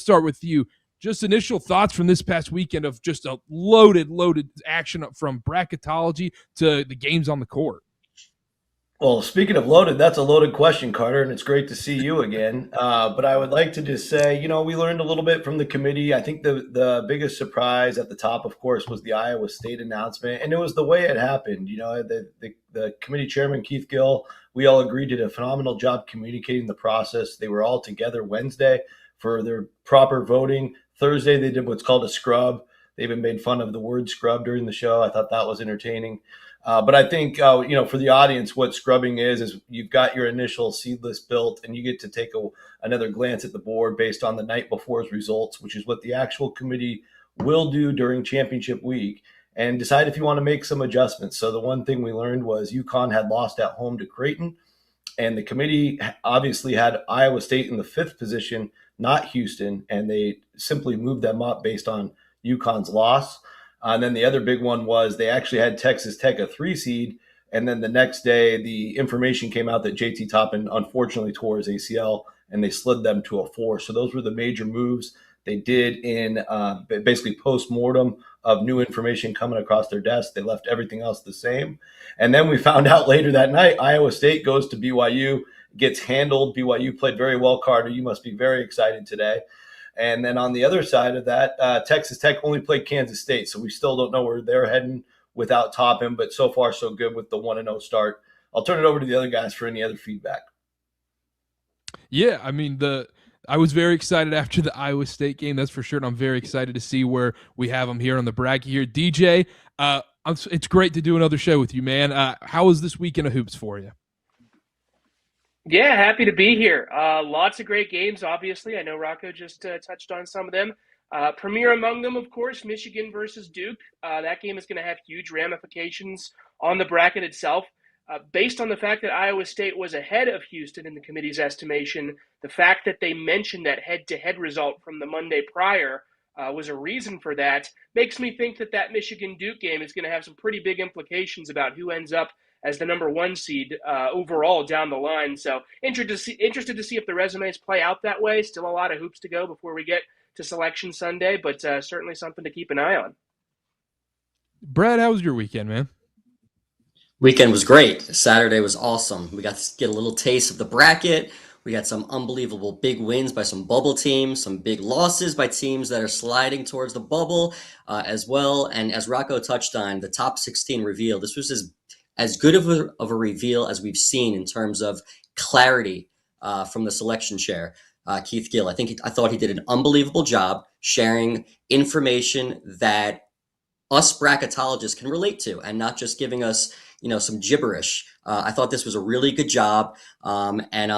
start with you. Just initial thoughts from this past weekend of just a loaded action from bracketology to the games on the court. Well, speaking of loaded, that's a loaded question, Carter, and it's great to see you again. But I would like to just say, we learned a little bit from the committee. I think the biggest surprise at the top, of course, was the Iowa State announcement, and it was the way it happened. The committee chairman, Keith Gill, we all agreed did a phenomenal job communicating the process. They were all together Wednesday for their proper voting. Thursday, they did what's called a scrub. They even made fun of the word scrub during the show. I thought that was entertaining. But I think, for the audience, what scrubbing is you've got your initial seed list built and you get to take another glance at the board based on the night before's results, which is what the actual committee will do during championship week, and decide if you want to make some adjustments. So the one thing we learned was UConn had lost at home to Creighton, and the committee obviously had Iowa State in the 5th position, not Houston, and they simply moved them up based on UConn's loss. And then the other big one was they actually had Texas Tech a 3 seed. And then the next day, the information came out that JT Toppin unfortunately tore his ACL, and they slid them to a 4. So those were the major moves they did in basically post-mortem of new information coming across their desk. They left everything else the same. And then we found out later that night, Iowa State goes to BYU, gets handled. BYU played very well, Carter. You must be very excited today. And then on the other side of that, Texas Tech only played Kansas State, so we still don't know where they're heading without Toppin, but so far so good with the 1-0 start. I'll turn it over to the other guys for any other feedback. Yeah, I mean, I was very excited after the Iowa State game, that's for sure, and I'm very excited to see where we have them here on the bracket here. DJ, it's great to do another show with you, man. How was this weekend of hoops for you? Yeah, happy to be here. Lots of great games, obviously. I know Rocco just touched on some of them. Premier among them, of course, Michigan versus Duke. That game is going to have huge ramifications on the bracket itself. Based on the fact that Iowa State was ahead of Houston in the committee's estimation, the fact that they mentioned that head-to-head result from the Monday prior was a reason for that, makes me think that Michigan-Duke game is going to have some pretty big implications about who ends up as the number 1 seed overall down the line. So interested to see if the resumes play out that way. Still a lot of hoops to go before we get to Selection Sunday, but certainly something to keep an eye on. Brad, how was your weekend, man? Weekend was great. Saturday was awesome. We got to get a little taste of the bracket. We got some unbelievable big wins by some bubble teams, some big losses by teams that are sliding towards the bubble as well. And as Rocco touched on, the top 16 reveal, this was as good of a reveal as we've seen in terms of clarity from the selection chair, Keith Gill. I thought he did an unbelievable job sharing information that us bracketologists can relate to, and not just giving us, some gibberish. I thought this was a really good job, and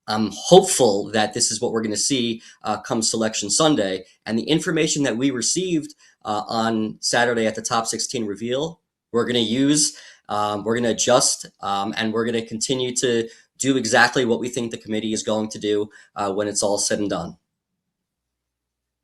I'm hopeful that this is what we're going to see come Selection Sunday. And the information that we received on Saturday at the top 16 reveal, we're going to use. We're going to adjust, and we're going to continue to do exactly what we think the committee is going to do when it's all said and done.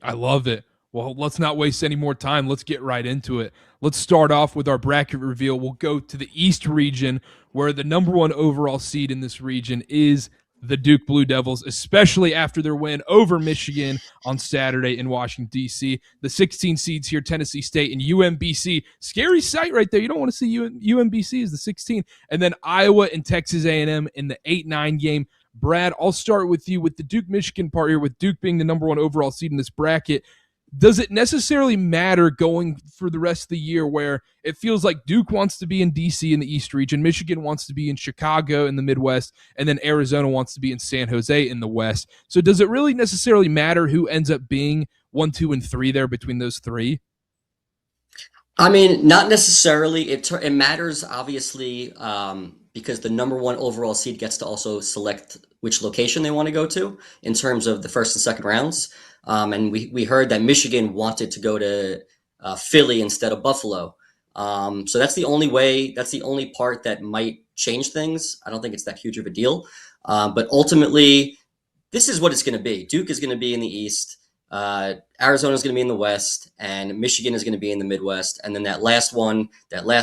I love it. Well, let's not waste any more time. Let's get right into it. Let's start off with our bracket reveal. We'll go to the East region, where the number 1 overall seed in this region is the Duke Blue Devils, especially after their win over Michigan on Saturday in Washington, D.C. The 16 seeds here, Tennessee State and UMBC. Scary sight right there. You don't want to see UMBC as the 16. And then Iowa and Texas A&M in the 8-9 game. Brad, I'll start with you with the Duke-Michigan part here, with Duke being the number 1 overall seed in this bracket. Does it necessarily matter going for the rest of the year, where it feels like Duke wants to be in D.C. in the East region, Michigan wants to be in Chicago in the Midwest, and then Arizona wants to be in San Jose in the West? So does it really necessarily matter who ends up being 1, 2, and 3 there between those 3? I mean, not necessarily. It matters, obviously, because the number 1 overall seed gets to also select which location they want to go to in terms of the first and second rounds. And we heard that Michigan wanted to go to Philly instead of Buffalo. So that's the only part that might change things. I don't think it's that huge of a deal. But ultimately, this is what it's going to be. Duke is going to be in the East. Arizona is going to be in the West, and Michigan is going to be in the Midwest. And then that last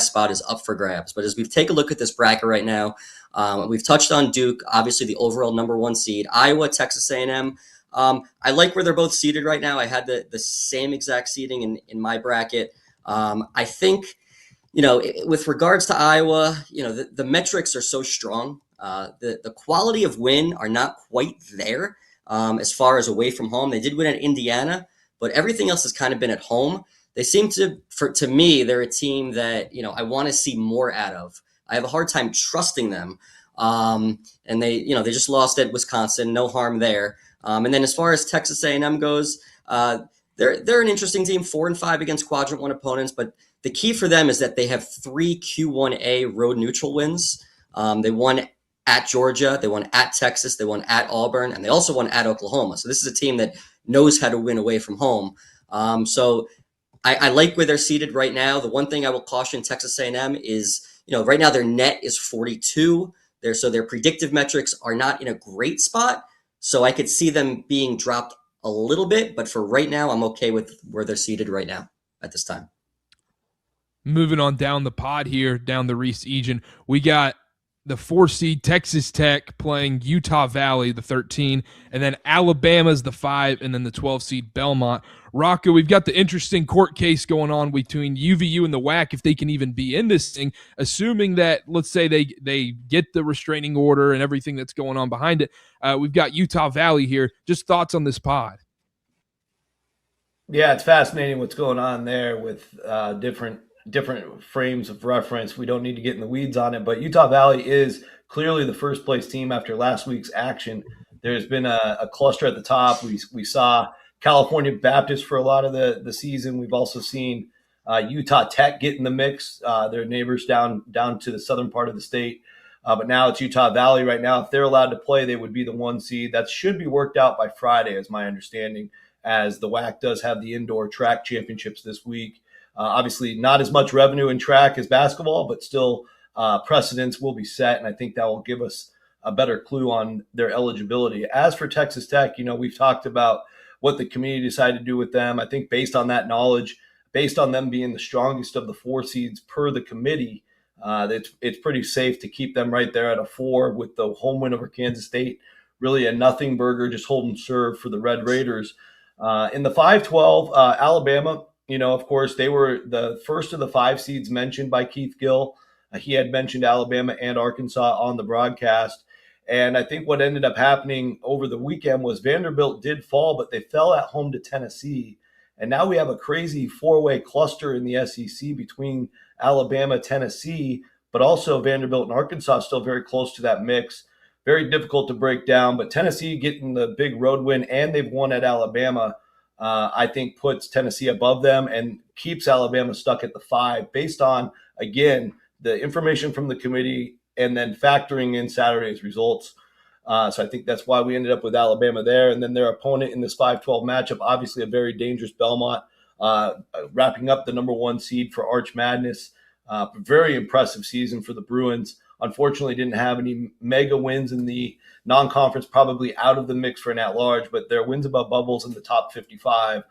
spot is up for grabs. But as we take a look at this bracket right now, we've touched on Duke, obviously the overall number 1 seed. Iowa, Texas A&M, I like where they're both seated right now. I had the same exact seating in my bracket. I think, with regards to Iowa, the metrics are so strong. The quality of win are not quite there as far as away from home. They did win at Indiana, but everything else has kind of been at home. They seem to me, they're a team that, I want to see more out of. I have a hard time trusting them. And they just lost at Wisconsin, no harm there. And then as far as Texas A&M goes, they're an interesting team, 4-5 against quadrant one opponents, but the key for them is that they have 3 Q1A road neutral wins. They won at Georgia, they won at Texas, they won at Auburn, and they also won at Oklahoma. So this is a team that knows how to win away from home. So I like where they're seated right now. The one thing I will caution Texas A&M is, right now their net is 42. So their predictive metrics are not in a great spot. So I could see them being dropped a little bit, but for right now, I'm okay with where they're seated right now at this time. Moving on down the pod here, down the Reese Egan, we got the 4 seed Texas Tech playing Utah Valley, the 13, and then Alabama's the 5, and then the 12 seed Belmont. Rocco, we've got the interesting court case going on between UVU and the WAC, if they can even be in this thing, assuming that, let's say they get the restraining order and everything that's going on behind it. We've got Utah Valley here. Just thoughts on this pod? Yeah, it's fascinating what's going on there with different frames of reference. We don't need to get in the weeds on it, but Utah Valley is clearly the first place team after last week's action. There's been a cluster at the top. We saw California Baptist for a lot of the season. We've also seen Utah Tech get in the mix. Their neighbors down to the southern part of the state. But now it's Utah Valley right now. If they're allowed to play, they would be the 1 seed. That should be worked out by Friday, is my understanding, as the WAC does have the indoor track championships this week. Obviously, not as much revenue in track as basketball, but still precedents will be set, and I think that will give us a better clue on their eligibility. As for Texas Tech, we've talked about what the community decided to do with them. I think based on that knowledge, based on them being the strongest of the 4 seeds per the committee, it's pretty safe to keep them right there at a 4 with the home win over Kansas State. Really a nothing burger, just hold and serve for the Red Raiders. In the 5-12, Alabama, of course, they were the first of the 5 seeds mentioned by Keith Gill. He had mentioned Alabama and Arkansas on the broadcast. And I think what ended up happening over the weekend was Vanderbilt did fall, but they fell at home to Tennessee. And now we have a crazy 4-way cluster in the SEC between Alabama, Tennessee, but also Vanderbilt and Arkansas still very close to that mix. Very difficult to break down, but Tennessee getting the big road win, and they've won at Alabama, I think puts Tennessee above them and keeps Alabama stuck at the 5 based on, again, the information from the committee and then factoring in Saturday's results. So I think that's why we ended up with Alabama there. And then their opponent in this 5-12 matchup, obviously a very dangerous Belmont, wrapping up the number 1 seed for Arch Madness. Very impressive season for the Bruins. Unfortunately, didn't have any mega wins in the non-conference, probably out of the mix for an at-large, but their wins above bubbles in the top 55.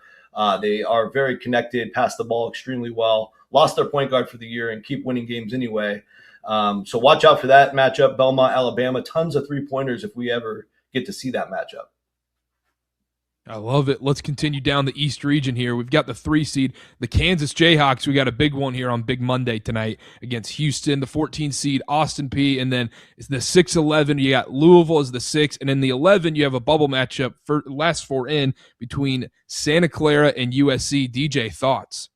They are very connected, pass the ball extremely well, lost their point guard for the year, and keep winning games anyway. So watch out for that matchup, Belmont, Alabama. Tons of three-pointers if we ever get to see that matchup. I love it. Let's continue down the East region here. We've got the 3 seed, the Kansas Jayhawks. We got a big one here on Big Monday tonight against Houston, the 14 seed, Austin Peay. And then it's the 6-11. You got Louisville as the 6. And in the 11, you have a bubble matchup for last 4 in between Santa Clara and USC. DJ, thoughts?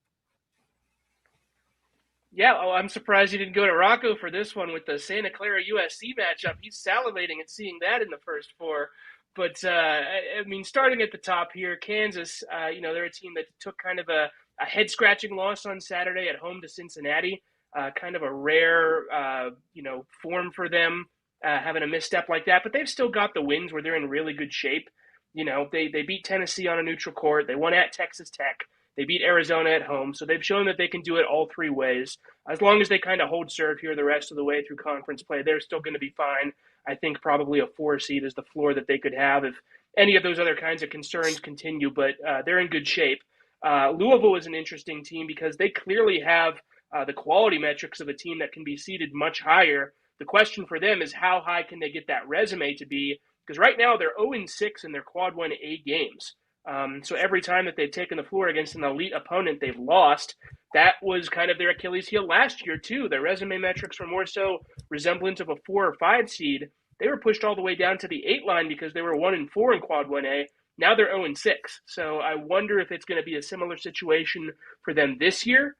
Yeah, I'm surprised you didn't go to Rocco for this one with the Santa Clara USC matchup. He's salivating at seeing that in the first 4. But, starting at the top here, Kansas, they're a team that took kind of a head-scratching loss on Saturday at home to Cincinnati, kind of a rare, form for them, having a misstep like that. But they've still got the wins where they're in really good shape. They beat Tennessee on a neutral court. They won at Texas Tech. They beat Arizona at home. So they've shown that they can do it all 3 ways. As long as they kind of hold serve here the rest of the way through conference play, they're still going to be fine. I think probably a 4 seed is the floor that they could have if any of those other kinds of concerns continue, but they're in good shape. Louisville is an interesting team because they clearly have the quality metrics of a team that can be seeded much higher. The question for them is how high can they get that resume to be Because right now they're 0-6 in their Quad 1A games. So every time that they've taken the floor against an elite opponent, they've lost. That was kind of their Achilles heel last year, too. Their resume metrics were more so resemblant of a 4 or 5 seed. They were pushed all the way down to the 8 line because they were 1-4 in Quad 1A. Now they're 0-6. So I wonder if it's going to be a similar situation for them this year,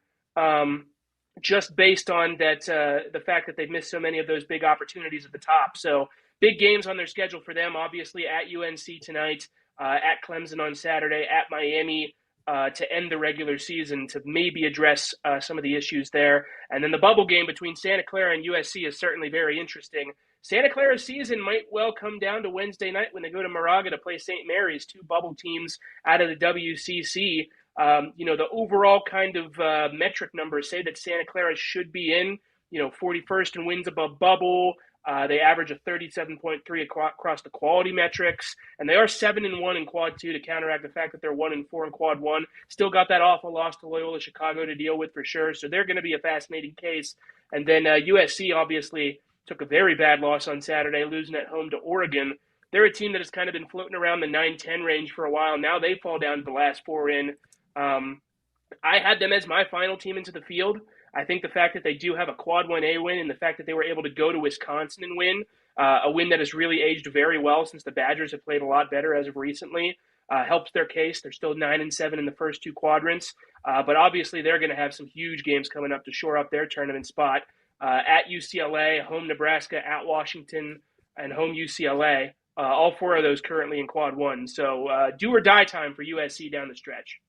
just based on that the fact that they've missed so many of those big opportunities at the top. So big games on their schedule for them, obviously at UNC tonight, at Clemson on Saturday, at Miami to end the regular season to maybe address some of the issues there. And then the bubble game between Santa Clara and USC is certainly very interesting. Santa Clara's season might well come down to Wednesday night when they go to Moraga to play St. Mary's, 2 bubble teams out of the WCC. The overall kind of metric numbers say that Santa Clara should be in, 41st in wins above bubble. They average a 37.3 across the quality metrics, and they are 7-1 in Quad 2 to counteract the fact that they're 1-4 in Quad 1. Still got that awful loss to Loyola Chicago to deal with for sure, so they're going to be a fascinating case. And then USC obviously took a very bad loss on Saturday, losing at home to Oregon. They're a team that has kind of been floating around the 9-10 range for a while. Now they fall down to the last 4 in. I had them as my final team into the field. I think the fact that they do have a Quad 1A win and the fact that they were able to go to Wisconsin and win, a win that has really aged very well since the Badgers have played a lot better as of recently, helps their case. They're still 9-7 in the first 2 quadrants, but obviously they're going to have some huge games coming up to shore up their tournament spot. At UCLA, home Nebraska, at Washington, and home UCLA. All 4 of those currently in Quad 1. So do or die time for USC down the stretch.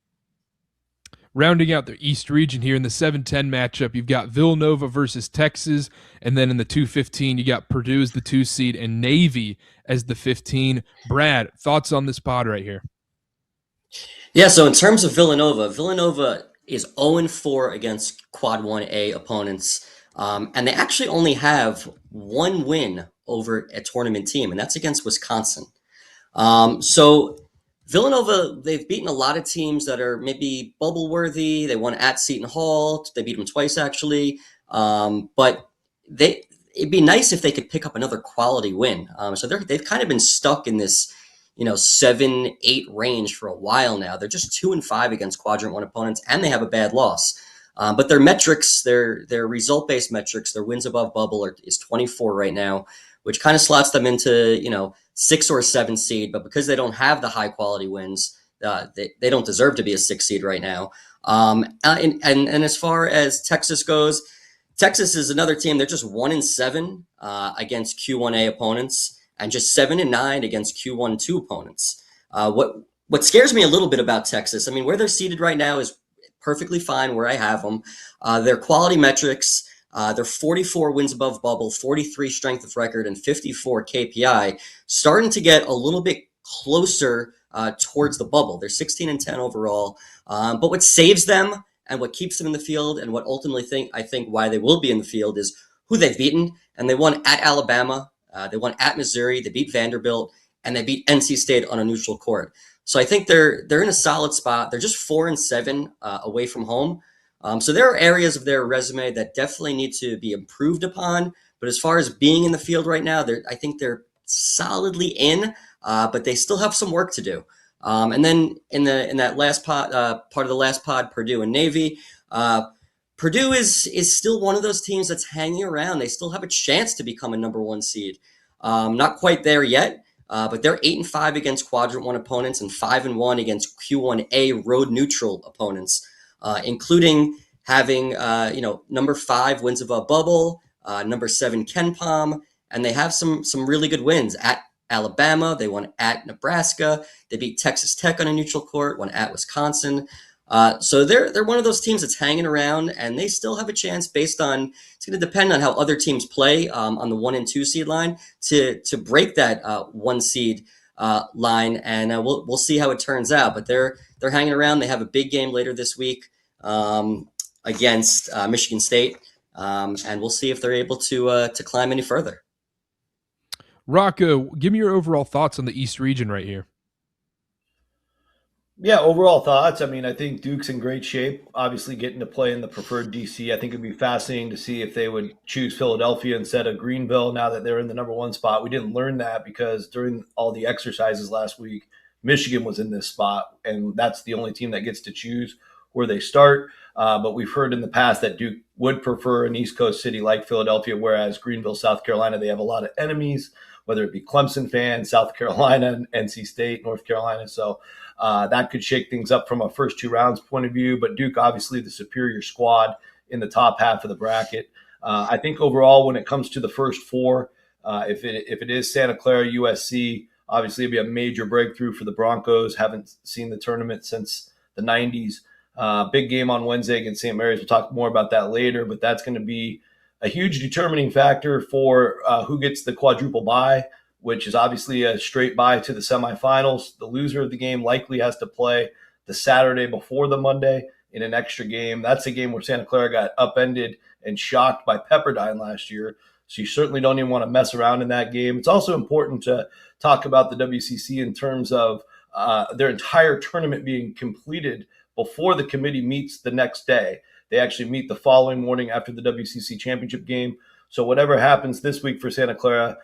Rounding out the East region here in the 7-10 matchup, you've got Villanova versus Texas, and then in the 2-15, you got Purdue as the 2 seed and Navy as the 15. Brad, thoughts on this pod right here? Yeah, so in terms of Villanova is 0-4 against Quad 1A opponents, and they actually only have 1 win over a tournament team, and that's against Wisconsin. So Villanova, they've beaten a lot of teams that are maybe bubble worthy. They won at Seton Hall. They beat them twice, actually. But it'd be nice if they could pick up another quality win. So they've kind of been stuck in this, 7-8 range for a while now. They're just 2-5 against Quadrant 1 opponents, and they have a bad loss. But their metrics, their result-based metrics, their wins above bubble is 24 right now, which kind of slots them into, 6 or 7 seed, but because they don't have the high quality wins, they don't deserve to be a 6 seed right now. And as far as Texas goes, Texas is another team. They're just 1-7 against Q1A opponents and just 7-9 against Q1-2 opponents. What scares me a little bit about Texas, I mean, where they're seated right now is perfectly fine where I have them. Their quality metrics, they're 44 wins above bubble, 43 strength of record, and 54 KPI, starting to get a little bit closer towards the bubble. They're 16-10 overall. But what saves them and what keeps them in the field and what ultimately I think why they will be in the field is who they've beaten. And they won at Alabama, they won at Missouri, they beat Vanderbilt, and they beat NC State on a neutral court. So I think they're in a solid spot. They're just 4-7 away from home. So there are areas of their resume that definitely need to be improved upon. But as far as being in the field right now, I think they're solidly in, but they still have some work to do. And then in that last part of the last pod, Purdue and Navy. Purdue is still one of those teams that's hanging around. They still have a chance to become a number 1 seed. Not quite there yet, but they're 8-5 against Quadrant 1 opponents and 5-1 against Q1A road neutral opponents. Including having, number 5 wins above bubble, number 7 Ken Palm, and they have some really good wins at Alabama. They won at Nebraska. They beat Texas Tech on a neutral court, won at Wisconsin. So they're one of those teams that's hanging around, and they still have a chance based on, it's going to depend on how other teams play on the 1 and 2 seed line to break that 1 seed line, and we'll see how it turns out. But they're hanging around. They have a big game later this week against Michigan State, and we'll see if they're able to climb any further. Rocco, give me your overall thoughts on the East region right here. Yeah, overall thoughts. I mean, I think Duke's in great shape. Obviously, getting to play in the preferred DC. I think it'd be fascinating to see if they would choose Philadelphia instead of Greenville now that they're in the number one spot. We didn't learn that because during all the exercises last week, Michigan was in this spot, and that's the only team that gets to choose where they start. But we've heard in the past that Duke would prefer an East Coast city like Philadelphia, whereas Greenville, South Carolina, they have a lot of enemies, whether it be Clemson fans, South Carolina, NC State, North Carolina. So that could shake things up from a first two rounds point of view. But Duke, obviously, the superior squad in the top half of the bracket. I think overall, when it comes to the first four, if it is Santa Clara, USC, obviously it'd be a major breakthrough for the Broncos. Haven't seen the tournament since the 90s. Big game on Wednesday against St. Mary's. We'll talk more about that later, but that's going to be a huge determining factor for who gets the quadruple bye, which is obviously a straight bye to the semifinals. The loser of the game likely has to play the Saturday before the Monday in an extra game. That's a game where Santa Clara got upended and shocked by Pepperdine last year. So you certainly don't even want to mess around in that game. It's also important to talk about the WCC in terms of their entire tournament being completed before the committee meets the next day. They actually meet the following morning after the WCC championship game. So whatever happens this week for Santa Clara,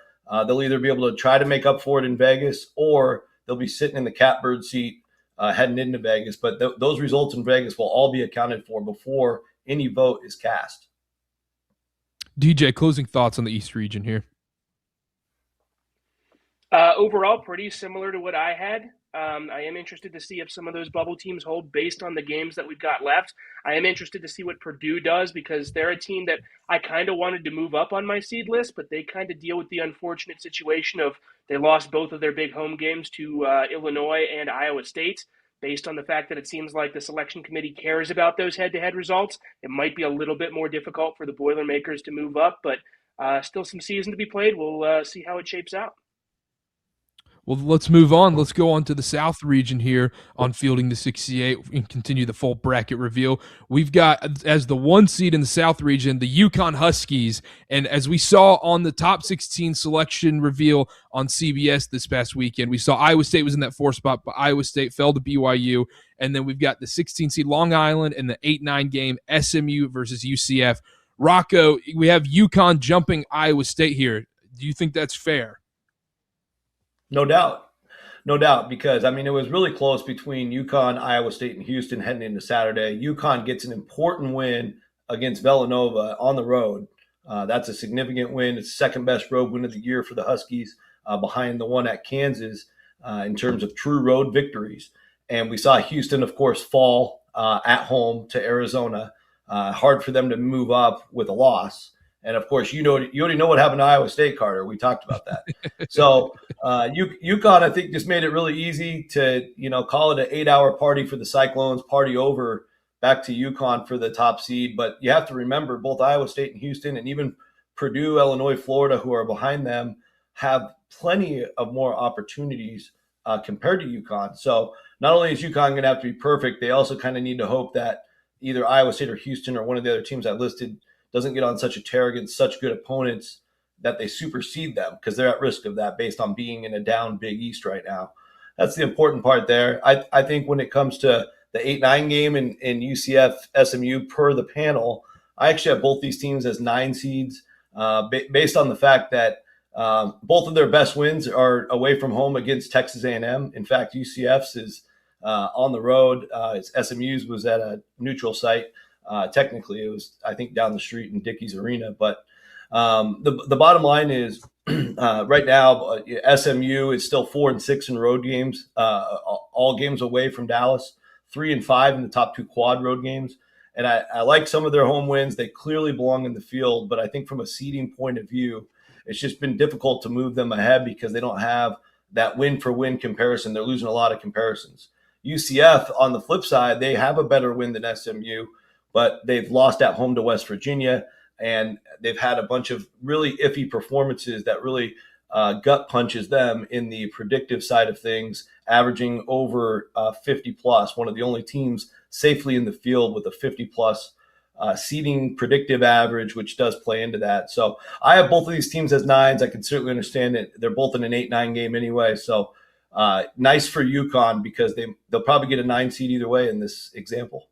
they'll either be able to try to make up for it in Vegas, or they'll be sitting in the catbird seat heading into Vegas. But those results in Vegas will all be accounted for before any vote is cast. DJ, closing thoughts on the East region here. Overall, pretty similar to what I had. I am interested to see if some of those bubble teams hold based on the games that we've got left. I am interested to see what Purdue does, because they're a team that I kind of wanted to move up on my seed list, but they kind of deal with the unfortunate situation of they lost both of their big home games to Illinois and Iowa State. Based on the fact that it seems like the selection committee cares about those head-to-head results, it might be a little bit more difficult for the Boilermakers to move up, but still some season to be played. We'll see how it shapes out. Well, let's move on. Let's go on to the South region here on Fielding the 68 and continue the full bracket reveal. We've got, as the one seed in the South region, the UConn Huskies. And as we saw on the top 16 selection reveal on CBS this past weekend, we saw Iowa State was in that 4 spot, but Iowa State fell to BYU. And then we've got the 16 seed Long Island and the 8-9 game SMU versus UCF. Rocco, we have UConn jumping Iowa State here. Do you think that's fair? No doubt. No doubt, because, I mean, it was really close between UConn, Iowa State, and Houston heading into Saturday. UConn gets an important win against Villanova on the road. That's a significant win. It's the second best road win of the year for the Huskies, behind the one at Kansas in terms of true road victories. And we saw Houston, of course, fall at home to Arizona. Hard for them to move up with a loss. And of course, you already know what happened to Iowa State, Carter. We talked about that. So UConn, I think, just made it really easy to call it an 8-hour party for the Cyclones, party over, back to UConn for the top seed. But you have to remember, both Iowa State and Houston, and even Purdue, Illinois, Florida, who are behind them, have plenty of more opportunities compared to UConn. So not only is UConn going to have to be perfect, they also kind of need to hope that either Iowa State or Houston or one of the other teams I listed doesn't get on such a tear against such good opponents that they supersede them, because they're at risk of that based on being in a down Big East right now. That's the important part there. I think when it comes to the 8-9 game in UCF SMU per the panel, I actually have both these teams as 9 seeds based on the fact that both of their best wins are away from home against Texas A&M. In fact, UCF's is on the road. SMU's was at a neutral site. Technically, it was, I think, down the street in Dickies Arena. But the bottom line is, right now, SMU is still 4-6 in road games, all games away from Dallas, 3-5 in the top 2 quad road games. And I like some of their home wins. They clearly belong in the field. But I think from a seeding point of view, it's just been difficult to move them ahead because they don't have that win-for-win comparison. They're losing a lot of comparisons. UCF, on the flip side, they have a better win than SMU, but they've lost at home to West Virginia, and they've had a bunch of really iffy performances that really gut punches them in the predictive side of things, averaging over 50-plus, one of the only teams safely in the field with a 50-plus seeding predictive average, which does play into that. So I have both of these teams as 9s. I can certainly understand it. They're both in an 8-9 game anyway. So nice for UConn because they'll probably get a 9 seed either way in this example.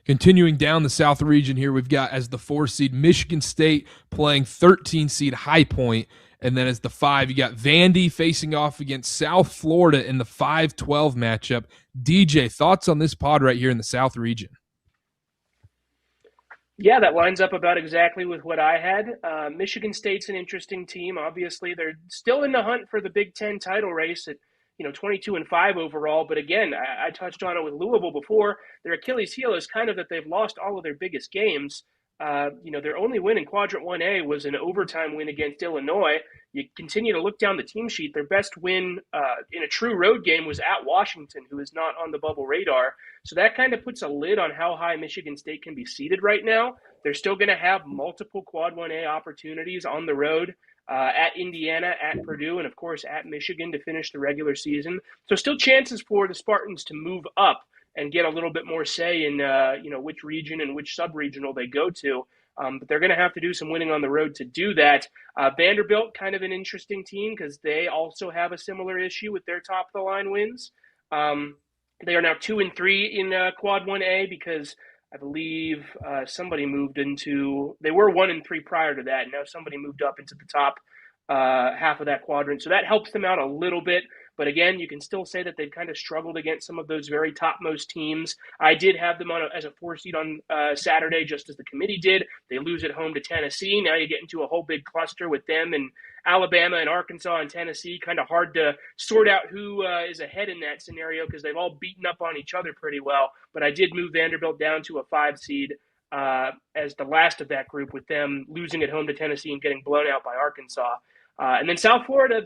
Continuing down the South region here, we've got as the 4 seed Michigan State playing 13 seed High Point. And then as the 5, you got Vandy facing off against South Florida in the 5-12 matchup. DJ, thoughts on this pod right here in the South region? Yeah, that lines up about exactly with what I had. Michigan State's an interesting team. Obviously, they're still in the hunt for the Big Ten title race at 22-5 overall. But again, I touched on it with Louisville before. Their Achilles heel is kind of that they've lost all of their biggest games. Their only win in Quadrant 1A was an overtime win against Illinois. You continue to look down the team sheet. Their best win in a true road game was at Washington, who is not on the bubble radar. So that kind of puts a lid on how high Michigan State can be seeded right now. They're still going to have multiple Quad 1A opportunities on the road at Indiana, at Purdue, and of course at Michigan to finish the regular season. So still chances for the Spartans to move up and get a little bit more say in which region and which sub-regional they go to. But they're going to have to do some winning on the road to do that. Vanderbilt, kind of an interesting team because they also have a similar issue with their top-of-the-line wins. They are now 2-3 in Quad 1A because I believe somebody moved into – they were 1-3 prior to that. Now somebody moved up into the top half of that quadrant. So that helps them out a little bit. But again, you can still say that they've kind of struggled against some of those very topmost teams. I did have them as a 4 seed on Saturday, just as the committee did. They lose at home to Tennessee. Now you get into a whole big cluster with them and Alabama and Arkansas and Tennessee. Kind of hard to sort out who is ahead in that scenario because they've all beaten up on each other pretty well. But I did move Vanderbilt down to a 5 seed as the last of that group, with them losing at home to Tennessee and getting blown out by Arkansas. And then South Florida,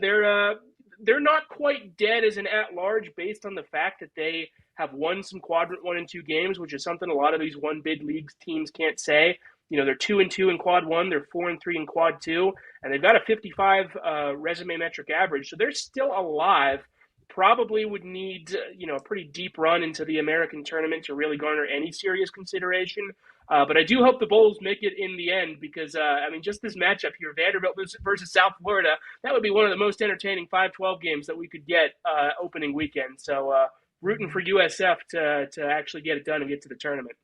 they're not quite dead as an at-large based on the fact that they have won some Quadrant 1 and 2 games, which is something a lot of these one-bid leagues teams can't say. They're 2-2 in Quad 1, they're 4-3 in Quad 2, and they've got a 55 resume metric average. So they're still alive. Probably would need, a pretty deep run into the American tournament to really garner any serious consideration. But I do hope the Bulls make it in the end because, just this matchup here, Vanderbilt versus South Florida, that would be one of the most entertaining 5-12 games that we could get opening weekend. So rooting for USF to actually get it done and get to the tournament.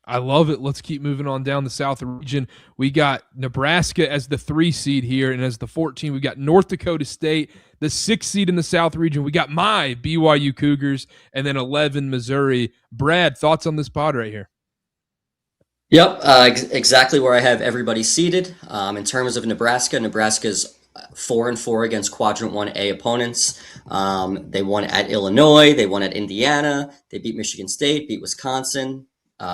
I love it. Let's keep moving on down the South region. We got Nebraska as the 3 seed here, and as the 14, we got North Dakota State, the 6 seed in the South region. We got my BYU Cougars, and then 11 Missouri. Brad, thoughts on this pod right here? Yep, exactly where I have everybody seated. In terms of Nebraska's 4-4 against Quadrant 1A opponents. They won at Illinois. They won at Indiana. They beat Michigan State, beat Wisconsin.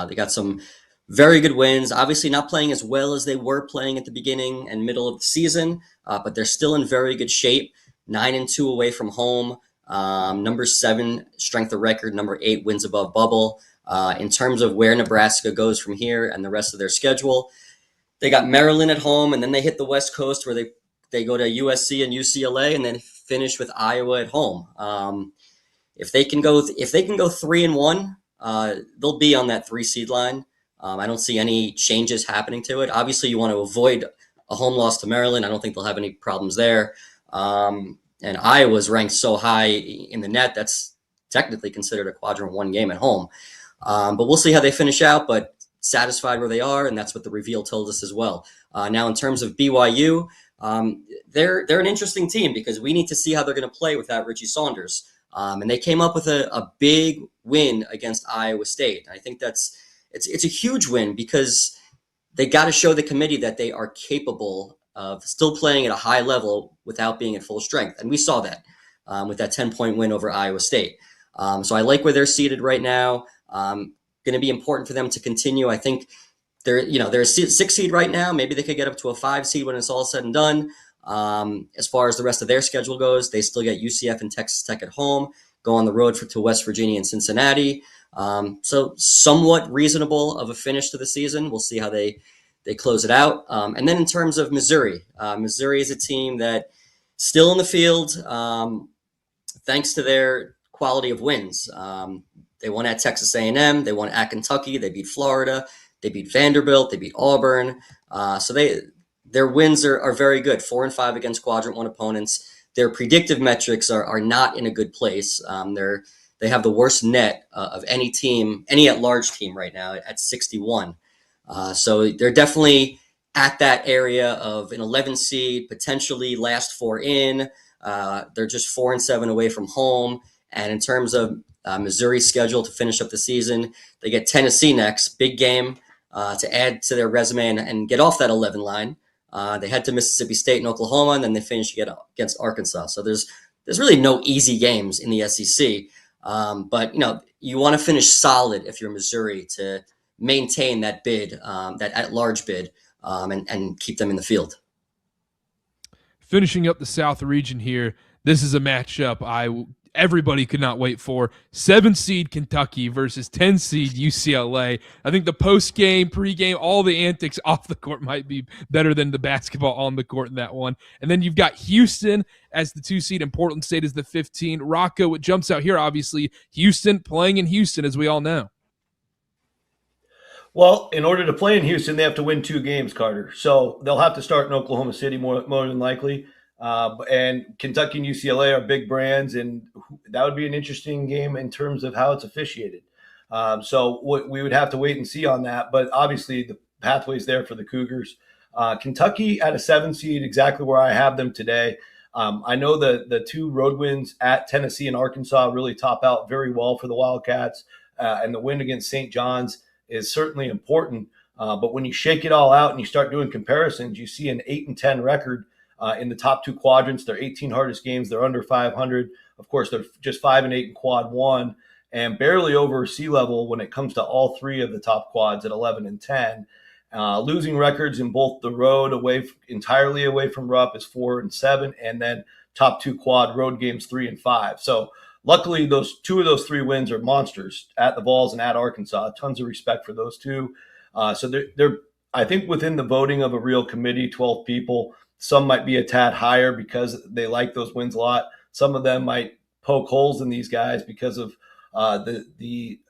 They got some very good wins. Obviously not playing as well as they were playing at the beginning and middle of the season, but they're still in very good shape. 9-2 away from home. Number 7 strength of record. Number 8 wins above bubble. In terms of where Nebraska goes from here and the rest of their schedule, they got Maryland at home, and then they hit the West Coast where they go to USC and UCLA, and then finish with Iowa at home. If they can go 3-1, they'll be on that 3 seed line. I don't see any changes happening to it. Obviously, you want to avoid a home loss to Maryland. I don't think they'll have any problems there. And Iowa's ranked so high in the net, that's technically considered a Quadrant 1 game at home. But we'll see how they finish out, but satisfied where they are, and that's what the reveal told us as well. Now, in terms of BYU, they're an interesting team because we need to see how they're going to play without Richie Saunders. And they came up with a big win against Iowa State. I think it's a huge win because they got to show the committee that they are capable of still playing at a high level without being at full strength. And we saw that with that 10-point win over Iowa State. So I like where they're seated right now. Going to be important for them to continue. I think they're a 6 seed right now. Maybe they could get up to a 5 seed when it's all said and done. As far as the rest of their schedule goes, they still get UCF and Texas Tech at home, go on the road to West Virginia and Cincinnati. So somewhat reasonable of a finish to the season. We'll see how they close it out. And then in terms of Missouri, Missouri is a team that still in the field, thanks to their quality of wins. They won at Texas A&M. They won at Kentucky. They beat Florida. They beat Vanderbilt. They beat Auburn. So their wins are very good. 4-5 against Quadrant 1 opponents. their predictive metrics are not in a good place. They have the worst net of any team, any at-large team right now at 61. So they're definitely at that area of an 11 seed, potentially last four in. They're just 4-7 away from home. And in terms of Missouri's schedule to finish up the season, they get Tennessee next, big game to add to their resume and get off that 11 line. They head to Mississippi State and Oklahoma, and then they finish against Arkansas. So there's really no easy games in the SEC. But you want to finish solid if you're Missouri to maintain that bid, that at-large bid, and keep them in the field. Finishing up the South region here, this is a matchup everybody could not wait for. 7-seed Kentucky versus 10-seed UCLA. I think the post-game, pre-game, all the antics off the court might be better than the basketball on the court in that one. And then you've got Houston as the 2-seed and Portland State as the 15. Rocco, what jumps out here, obviously, Houston playing in Houston, as we all know. Well, in order to play in Houston, they have to win 2 games, Carter. So they'll have to start in Oklahoma City more than likely. And Kentucky and UCLA are big brands, and that would be an interesting game in terms of how it's officiated. So we would have to wait and see on that. But obviously, the pathway's there for the Cougars. Kentucky at a 7 seed, exactly where I have them today. I know the 2 road wins at Tennessee and Arkansas really top out very well for the Wildcats, and the win against St. John's is certainly important. But when you shake it all out and you start doing comparisons, you see an 8-10 record in the top 2 quadrants. Their 18 hardest games, they're under 500. Of course, they're just 5-8 in quad 1 and barely over sea level when it comes to all 3 of the top quads at 11-10. Losing records in both the road entirely away from Rupp is 4-7, and then top 2 quad road games 3-5. So luckily, those 2 of those 3 wins are monsters at the Vols and at Arkansas. Tons of respect for those 2. So they're I think within the voting of a real committee, 12 people. Some might be a tad higher because they like those wins a lot. Some of them might poke holes in these guys because of the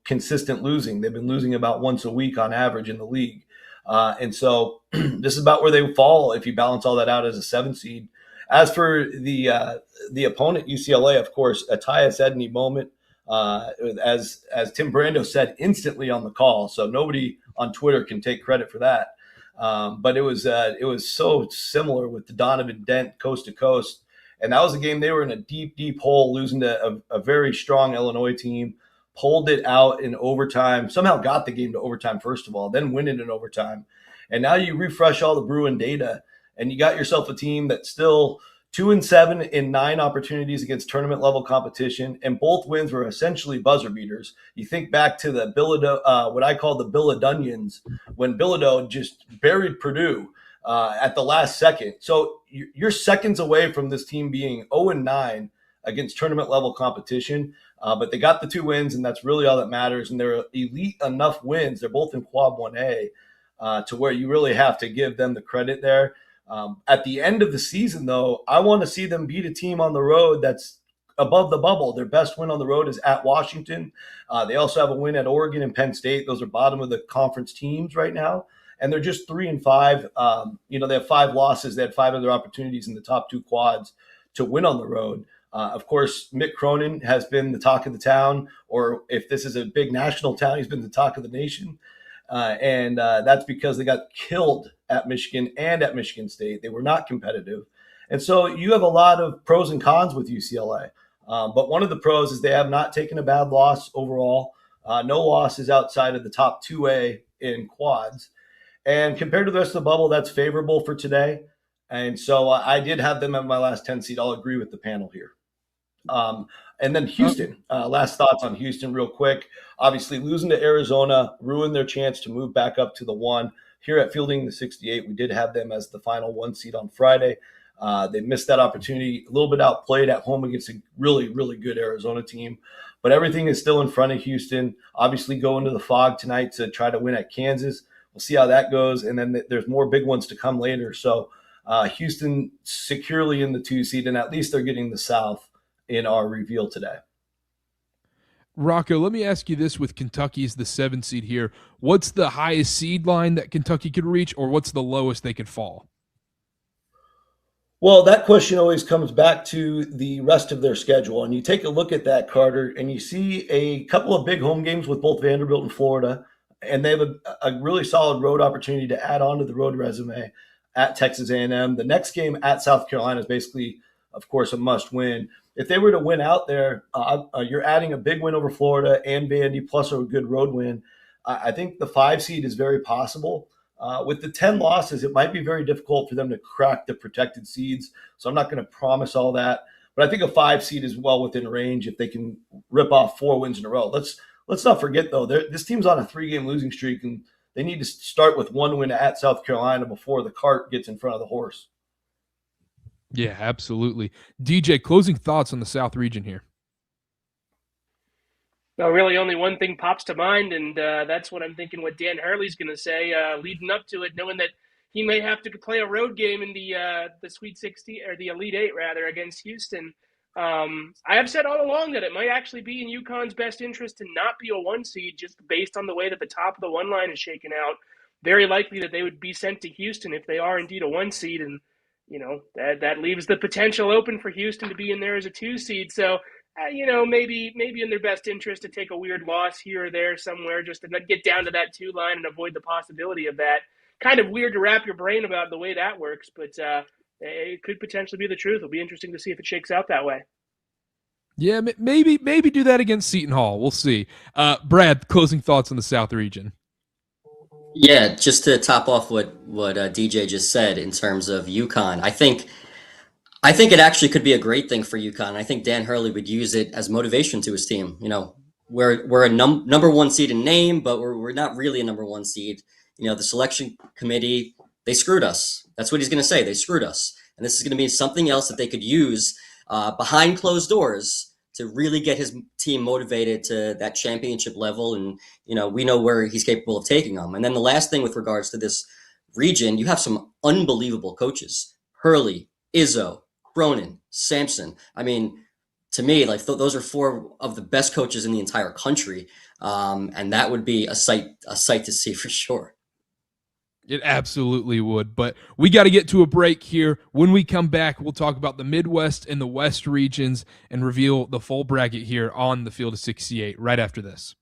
consistent losing. They've been losing about once a week on average in the league. And so this is about where they fall if you balance all that out as a 7 seed. As for the opponent, UCLA, of course, a Tyus Edney moment, as Tim Brando said instantly on the call. So nobody on Twitter can take credit for that. But it was so similar with the Donovan Dent coast to coast. And that was a game they were in a deep, deep hole, losing to a very strong Illinois team, pulled it out in overtime, somehow got the game to overtime, first of all, then win it in overtime. And now you refresh all the Bruin data, and you got yourself a team that's still 2-7 in 9 opportunities against tournament level competition, and both wins were essentially buzzer beaters. You think back to the what I call the Billadunians, when Bilodeau just buried Purdue at the last second. So you're seconds away from this team being 0-9 against tournament level competition, but they got the 2 wins, and that's really all that matters. And they're elite enough wins. They're both in Quad 1A to where you really have to give them the credit there. At the end of the season, though, I want to see them beat a team on the road that's above the bubble. Their best win on the road is at Washington. They also have a win at Oregon and Penn State. Those are bottom of the conference teams right now. And they're just 3-5. They have 5 losses. They had 5 other opportunities in the top 2 quads to win on the road. Of course, Mick Cronin has been the talk of the town, or if this is a big national town, he's been the talk of the nation. And that's because they got killed at Michigan and at Michigan State. They were not competitive. And so you have a lot of pros and cons with UCLA. But one of the pros is they have not taken a bad loss overall. No losses outside of the top 2A in quads. And compared to the rest of the bubble, that's favorable for today. And so I did have them at my last 10 seed. I'll agree with the panel here. And then Houston, last thoughts on Houston real quick. Obviously, losing to Arizona ruined their chance to move back up to the 1. Here at fielding the 68, we did have them as the final 1 seed on Friday. They missed that opportunity, a little bit outplayed at home against a really, really good Arizona team. But everything is still in front of Houston. Obviously, going to the Fog tonight to try to win at Kansas. We'll see how that goes. And then there's more big ones to come later. So Houston securely in the 2 seed, and at least they're getting the South in our reveal today. Rocco, let me ask you this with Kentucky as the 7 seed here. What's the highest seed line that Kentucky could reach, or what's the lowest they could fall? Well, that question always comes back to the rest of their schedule. And you take a look at that, Carter, and you see a couple of big home games with both Vanderbilt and Florida, and they have a really solid road opportunity to add on to the road resume at Texas A&M. The next game at South Carolina is basically, of course, a must win. If they were to win out there, you're adding a big win over Florida and Vandy, plus a good road win. I think the 5 seed is very possible. With the 10 losses, it might be very difficult for them to crack the protected seeds. So I'm not going to promise all that. But I think a 5 seed is well within range if they can rip off 4 wins in a row. Let's not forget, though, this team's on a 3-game losing streak, and they need to start with 1 win at South Carolina before the cart gets in front of the horse. Yeah, absolutely. DJ, closing thoughts on the South region here. Well, really only one thing pops to mind, and that's what I'm thinking what Dan Hurley's going to say leading up to it, knowing that he may have to play a road game in the Sweet 16 or the Elite 8 rather against Houston. I have said all along that it might actually be in UConn's best interest to not be a 1 seed just based on the way that the top of the 1 line is shaken out. Very likely that they would be sent to Houston if they are indeed a 1 seed, and that leaves the potential open for Houston to be in there as a 2 seed. So maybe in their best interest to take a weird loss here or there somewhere just to get down to that 2 line and avoid the possibility of that. Kind of weird to wrap your brain about the way that works, but it could potentially be the truth. It'll be interesting to see if it shakes out that way. Yeah, maybe do that against Seton Hall. We'll see. Brad, closing thoughts on the South region. Yeah, just to top off what DJ just said in terms of UConn, I think it actually could be a great thing for UConn. I think Dan Hurley would use it as motivation to his team. We're a number 1 seed in name, but we're not really a number 1 seed. The selection committee, they screwed us. That's what he's going to say. They screwed us. And this is going to be something else that they could use behind closed doors to really get his team motivated to that championship level. And, we know where he's capable of taking them. And then the last thing with regards to this region, you have some unbelievable coaches. Hurley, Izzo, Cronin, Sampson. I mean, to me, those are 4 of the best coaches in the entire country. And that would be a sight to see for sure. It absolutely would, but we got to get to a break here. When we come back, we'll talk about the Midwest and the West regions and reveal the full bracket here on the Field of 68 right after this.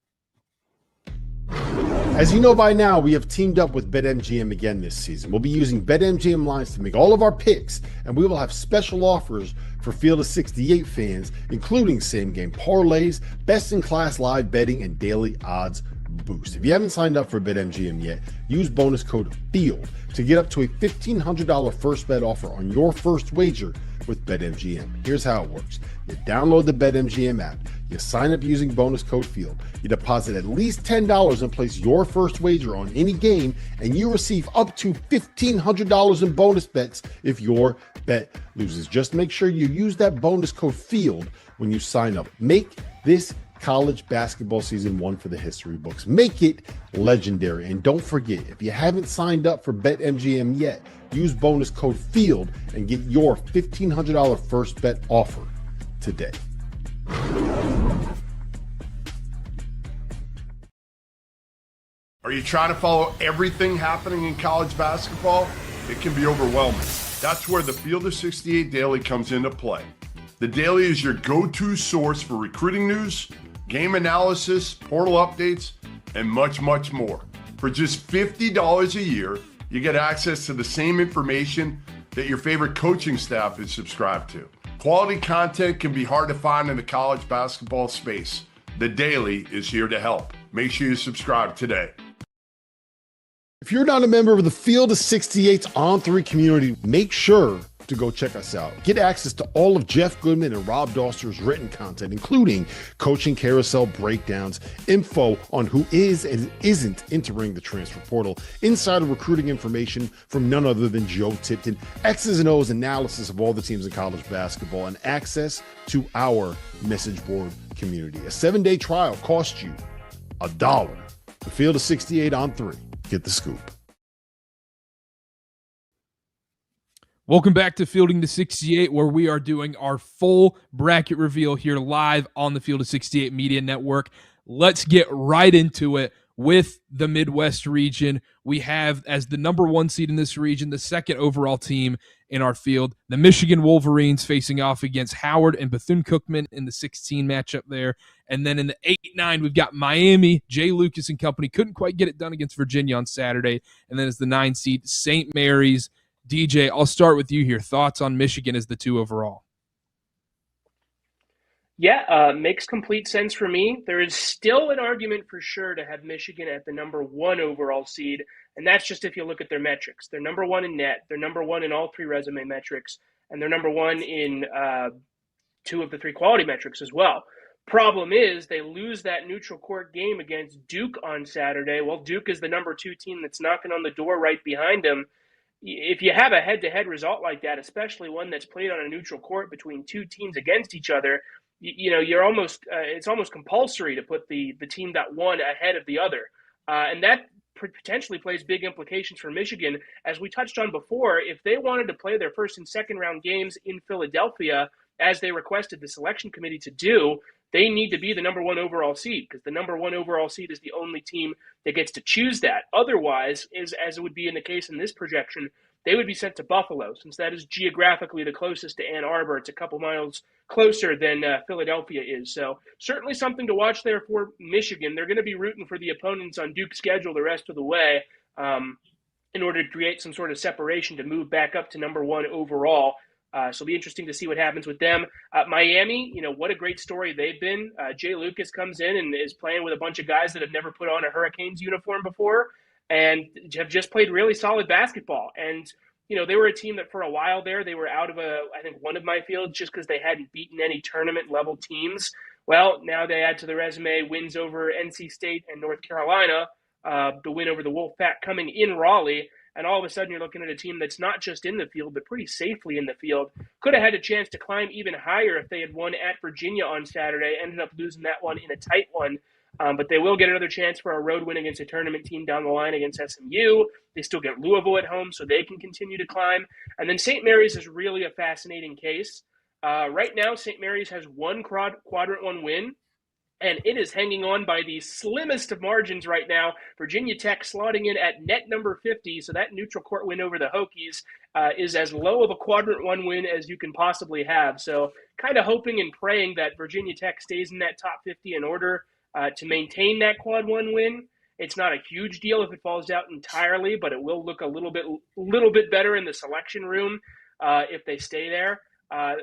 As you know by now, we have teamed up with BetMGM again this season. We'll be using BetMGM lines to make all of our picks, and we will have special offers for Field of 68 fans, including same-game parlays, best-in-class live betting, and daily odds boost. If you haven't signed up for BetMGM yet, use bonus code FIELD to get up to a $1,500 first bet offer on your first wager with BetMGM. Here's how it works. You download the BetMGM app, you sign up using bonus code FIELD, you deposit at least $10 and place your first wager on any game, and you receive up to $1,500 in bonus bets if your bet loses. Just make sure you use that bonus code FIELD when you sign up. Make this college basketball season 1 for the history books. Make it legendary. And don't forget, if you haven't signed up for BetMGM yet, use bonus code FIELD and get your $1,500 first bet offer today. Are you trying to follow everything happening in college basketball? It can be overwhelming. That's where the Field of 68 Daily comes into play. The Daily is your go-to source for recruiting news, game analysis, portal updates, and much, much more. For just $50 a year, you get access to the same information that your favorite coaching staff is subscribed to. Quality content can be hard to find in the college basketball space. The Daily is here to help. Make sure you subscribe today. If you're not a member of the Field of 68's On3 community, make sure to go check us out. Get access to all of Jeff Goodman and Rob Doster's written content, including coaching carousel breakdowns, info on who is and isn't entering the transfer portal, insider recruiting information from none other than Joe Tipton, X's and O's analysis of all the teams in college basketball, and access to our message board community. A 7-day trial costs you $1. The Field of 68 on 3. Get the scoop. Welcome back to Fielding the 68, where we are doing our full bracket reveal here live on the Field of 68 Media Network. Let's get right into it with the Midwest region. We have, as the number 1 seed in this region, the second overall team in our field. The Michigan Wolverines facing off against Howard and Bethune-Cookman in the 16 matchup there. And then in the 8-9, we've got Miami. Jay Lucas and company couldn't quite get it done against Virginia on Saturday. And then as the 9 seed, St. Mary's. DJ, I'll start with you here. Thoughts on Michigan as the 2 overall? Yeah, makes complete sense for me. There is still an argument for sure to have Michigan at the number 1 overall seed, and that's just if you look at their metrics. They're number 1 in net, they're number 1 in all 3 resume metrics, and they're number 1 in 2 of the 3 quality metrics as well. Problem is, they lose that neutral court game against Duke on Saturday. Well, Duke is the number 2 team that's knocking on the door right behind them. If you have a head-to-head result like that, especially one that's played on a neutral court between 2 teams against each other, you're almost it's almost compulsory to put the team that won ahead of the other, and that potentially plays big implications for Michigan. As we touched on before, if they wanted to play their first and second round games in Philadelphia, as they requested the selection committee to do, they need to be the number 1 overall seed, because the number 1 overall seed is the only team that gets to choose that. Otherwise, as it would be in the case in this projection, they would be sent to Buffalo, since that is geographically the closest to Ann Arbor. It's a couple miles closer than Philadelphia is. So certainly something to watch there for Michigan. They're going to be rooting for the opponents on Duke's schedule the rest of the way in order to create some sort of separation to move back up to number 1 overall. So it'll be interesting to see what happens with them. Miami, what a great story they've been. Jay Lucas comes in and is playing with a bunch of guys that have never put on a Hurricanes uniform before and have just played really solid basketball. And, they were a team that for a while there, they were out of I think one of my fields just because they hadn't beaten any tournament level teams. Well, now they add to the resume wins over NC State and North Carolina, the win over the Wolfpack coming in Raleigh. And all of a sudden you're looking at a team that's not just in the field, but pretty safely in the field. Could have had a chance to climb even higher if they had won at Virginia on Saturday, ended up losing that one in a tight one. But they will get another chance for a road win against a tournament team down the line against SMU. They still get Louisville at home, so they can continue to climb. And then St. Mary's is really a fascinating case. Right now, St. Mary's has 1 quadrant 1 win, and it is hanging on by the slimmest of margins right now. Virginia Tech slotting in at net number 50, so that neutral court win over the Hokies is as low of a quadrant 1 win as you can possibly have. So kind of hoping and praying that Virginia Tech stays in that top 50 in order to maintain that quad 1 win. It's not a huge deal if it falls out entirely, but it will look a little bit better in the selection room if they stay there.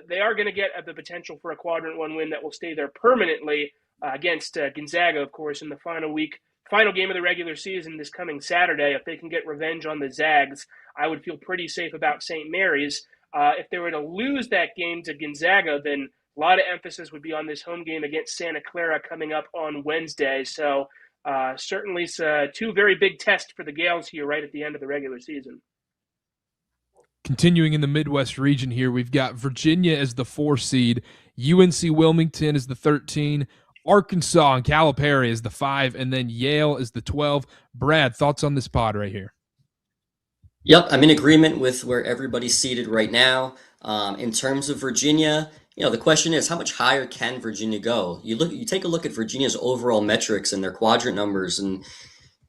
They are going to get the potential for a quadrant 1 win that will stay there permanently against Gonzaga, of course, in the final game of the regular season this coming Saturday. If they can get revenge on the Zags, I would feel pretty safe about St. Mary's. If they were to lose that game to Gonzaga, then a lot of emphasis would be on this home game against Santa Clara coming up on Wednesday. So certainly 2 very big tests for the Gales here right at the end of the regular season. Continuing in the Midwest region here, we've got Virginia as the 4 seed, UNC Wilmington as the 13, Arkansas and Calipari as the 5, and then Yale as the 12. Brad, thoughts on this pod right here? Yep, I'm in agreement with where everybody's seated right now. In terms of Virginia, the question is, how much higher can Virginia go? You take a look at Virginia's overall metrics and their quadrant numbers, and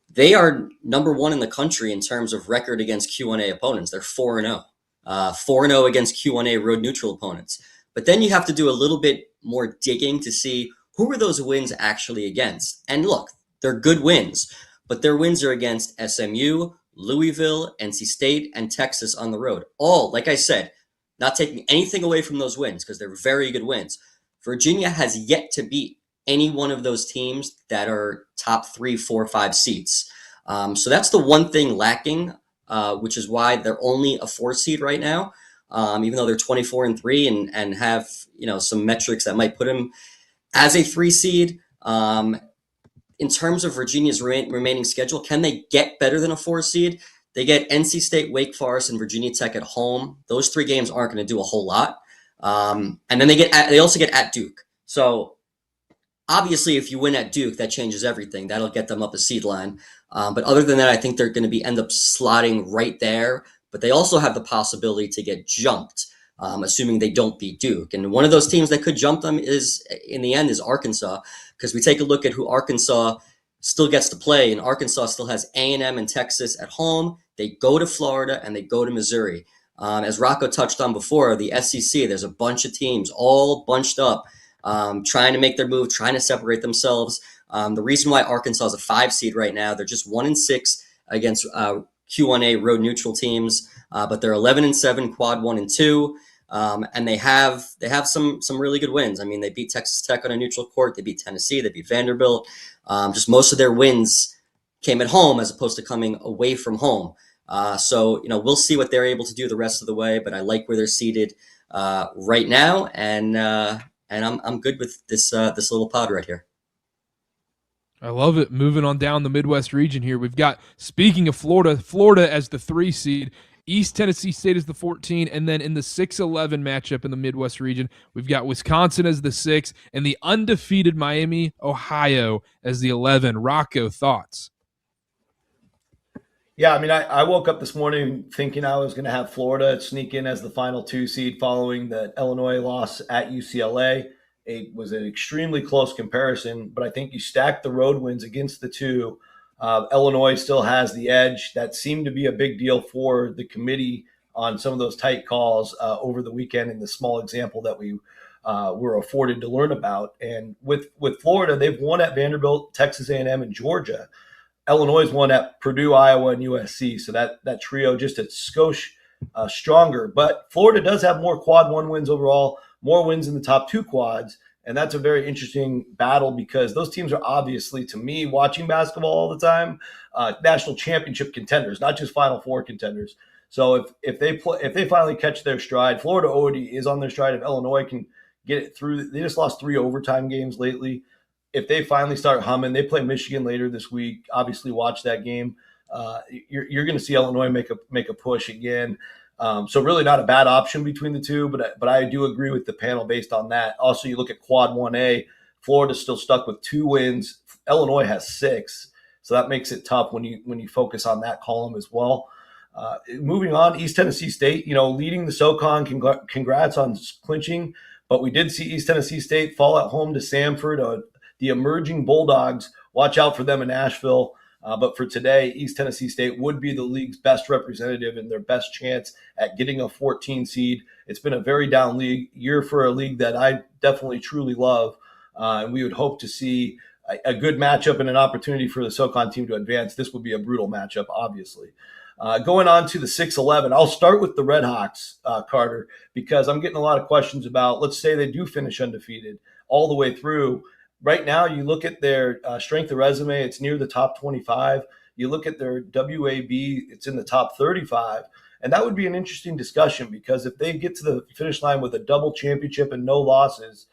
they are number 1 in the country in terms of record against Q1A opponents. They're 4-0. 4-0 against Q1A road neutral opponents. But then you have to do a little bit more digging to see who are those wins actually against. And look, they're good wins, but their wins are against SMU, Louisville, NC State, and Texas on the road. All, like I said, not taking anything away from those wins because they're very good wins. Virginia has yet to beat any one of those teams that are top 3, 4, 5 seats. So that's the one thing lacking, which is why they're only a 4 seed right now, even though they're 24-3 and have some metrics that might put them as a 3 seed. In terms of Virginia's remaining schedule, can they get better than a 4 seed? They get NC State, Wake Forest, and Virginia Tech at home. Those 3 games aren't going to do a whole lot. And then they also get at Duke. So obviously, if you win at Duke, that changes everything. That'll get them up a seed line. But other than that, I think they're going to end up slotting right there. But they also have the possibility to get jumped, assuming they don't beat Duke. And one of those teams that could jump them in the end is Arkansas, because we take a look at who Arkansas still gets to play, and Arkansas still has A&M and Texas at home. They go to Florida and they go to Missouri. As Rocco touched on before, the SEC, there's a bunch of teams all bunched up, trying to make their move, trying to separate themselves. The reason why Arkansas is a 5 seed right now, they're just 1-6 against Q1A road neutral teams, but they're 11-7 quad 1-2. And they have some really good wins. I mean, they beat Texas Tech on a neutral court. They beat Tennessee. They beat Vanderbilt. Just most of their wins came at home as opposed to coming away from home. So we'll see what they're able to do the rest of the way. But I like where they're seated right now, and I'm good with this little pod right here. I love it. Moving on down the Midwest region here, we've got, speaking of Florida as the 3 seed, East Tennessee State is the 14, and then in the 6-11 matchup in the Midwest region, we've got Wisconsin as the 6, and the undefeated Miami, Ohio as the 11. Rocco, thoughts? Yeah, I mean, I woke up this morning thinking I was going to have Florida sneak in as the final 2 seed following the Illinois loss at UCLA. It was an extremely close comparison, but I think you stack the road wins against the 2. Illinois still has the edge. That seemed to be a big deal for the committee on some of those tight calls over the weekend in the small example that we were afforded to learn about. And with Florida, they've won at Vanderbilt, Texas A&M, and Georgia. Illinois won at Purdue, Iowa, and USC. So that trio just a skosh stronger. But Florida does have more quad 1 wins overall, more wins in the top 2 quads. And that's a very interesting battle because those teams are obviously, to me, watching basketball all the time, national championship contenders, not just Final Four contenders. So if they finally catch their stride, Florida already is on their stride. If Illinois can get it through, they just lost 3 overtime games lately. If they finally start humming, they play Michigan later this week. Obviously, watch that game. You're going to see Illinois make a push again. So really not a bad option between the 2, but I do agree with the panel based on that. Also, you look at quad 1A, Florida's still stuck with 2 wins. Illinois has 6, so that makes it tough when you focus on that column as well. Moving on, East Tennessee State, leading the SoCon. Congrats on clinching, but we did see East Tennessee State fall at home to Samford, the emerging Bulldogs. Watch out for them in Nashville. But for today, East Tennessee State would be the league's best representative and their best chance at getting a 14 seed. It's been a very down year for a league that I definitely truly love. And we would hope to see a good matchup and an opportunity for the SoCon team to advance. This would be a brutal matchup, obviously. Going on to the 6-11, I'll start with the Red Hawks, Carter, because I'm getting a lot of questions about, let's say they do finish undefeated all the way through. Right now, you look at their strength of resume, it's near the top 25. You look at their WAB, it's in the top 35. And that would be an interesting discussion because if they get to the finish line with a double championship and no losses,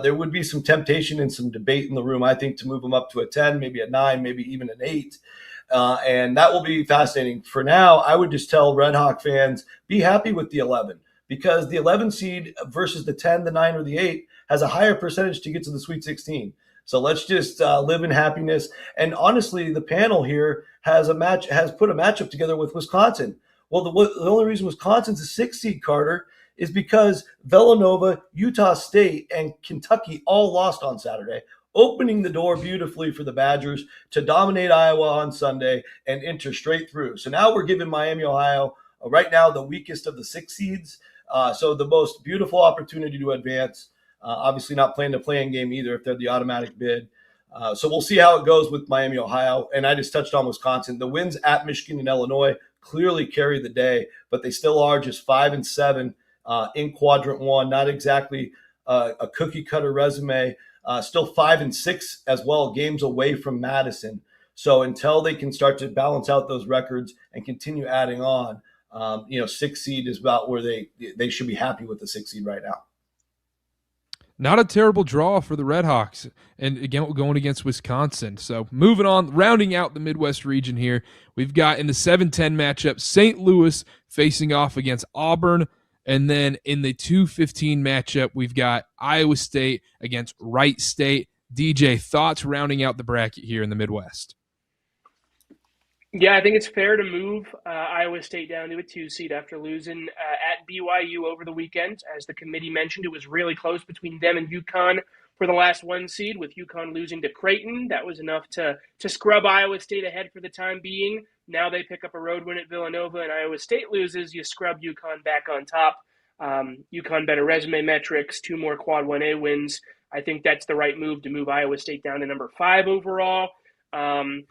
there would be some temptation and some debate in the room, I think, to move them up to a 10, maybe a 9, maybe even an 8. And that will be fascinating. For now, I would just tell Red Hawk fans, be happy with the 11 because the 11 seed versus the 10, the 9, or the 8 has a higher percentage to get to the Sweet 16. So let's just live in happiness. And honestly, the panel here has put a matchup together with Wisconsin. Well, the only reason Wisconsin's a 6 seed, Carter, is because Villanova, Utah State, and Kentucky all lost on Saturday, opening the door beautifully for the Badgers to dominate Iowa on Sunday and enter straight through. So now we're giving Miami, Ohio, right now the weakest of the 6 seeds. So the most beautiful opportunity to advance. Obviously not playing the play-in game either if they're the automatic bid. So we'll see how it goes with Miami, Ohio. And I just touched on Wisconsin. The wins at Michigan and Illinois clearly carry the day, but they still are just 5-7 in quadrant 1. Not exactly a cookie-cutter resume. Still 5-6 as well, games away from Madison. So until they can start to balance out those records and continue adding on, 6 seed is about where they should be happy with the 6 seed right now. Not a terrible draw for the Red Hawks, and again, going against Wisconsin. So moving on, rounding out the Midwest region here, we've got in the 7-10 matchup, St. Louis facing off against Auburn, and then in the 2-15 matchup, we've got Iowa State against Wright State. DJ, thoughts rounding out the bracket here in the Midwest? Yeah, I think it's fair to move Iowa State down to a 2 seed after losing at BYU over the weekend. As the committee mentioned, it was really close between them and UConn for the last 1 seed, with UConn losing to Creighton. That was enough to scrub Iowa State ahead for the time being. Now they pick up a road win at Villanova, and Iowa State loses. You scrub UConn back on top. UConn better resume metrics, 2 more quad 1A wins. I think that's the right move to move Iowa State down to number 5 overall.